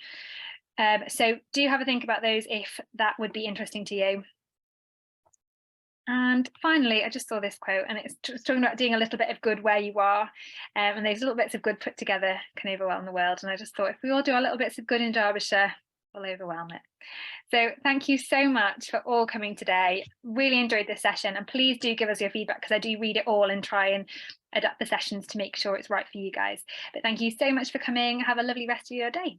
So do have a think about those if that would be interesting to you. And finally, I just saw this quote, and it's talking about doing a little bit of good where you are, and those little bits of good put together can overwhelm the world. And I just thought if we all do our little bits of good in Derbyshire, we'll overwhelm it. So thank you so much for all coming today. Really enjoyed this session, and please do give us your feedback, because I do read it all and try and adapt the sessions to make sure it's right for you guys. But thank you so much for coming. Have a lovely rest of your day.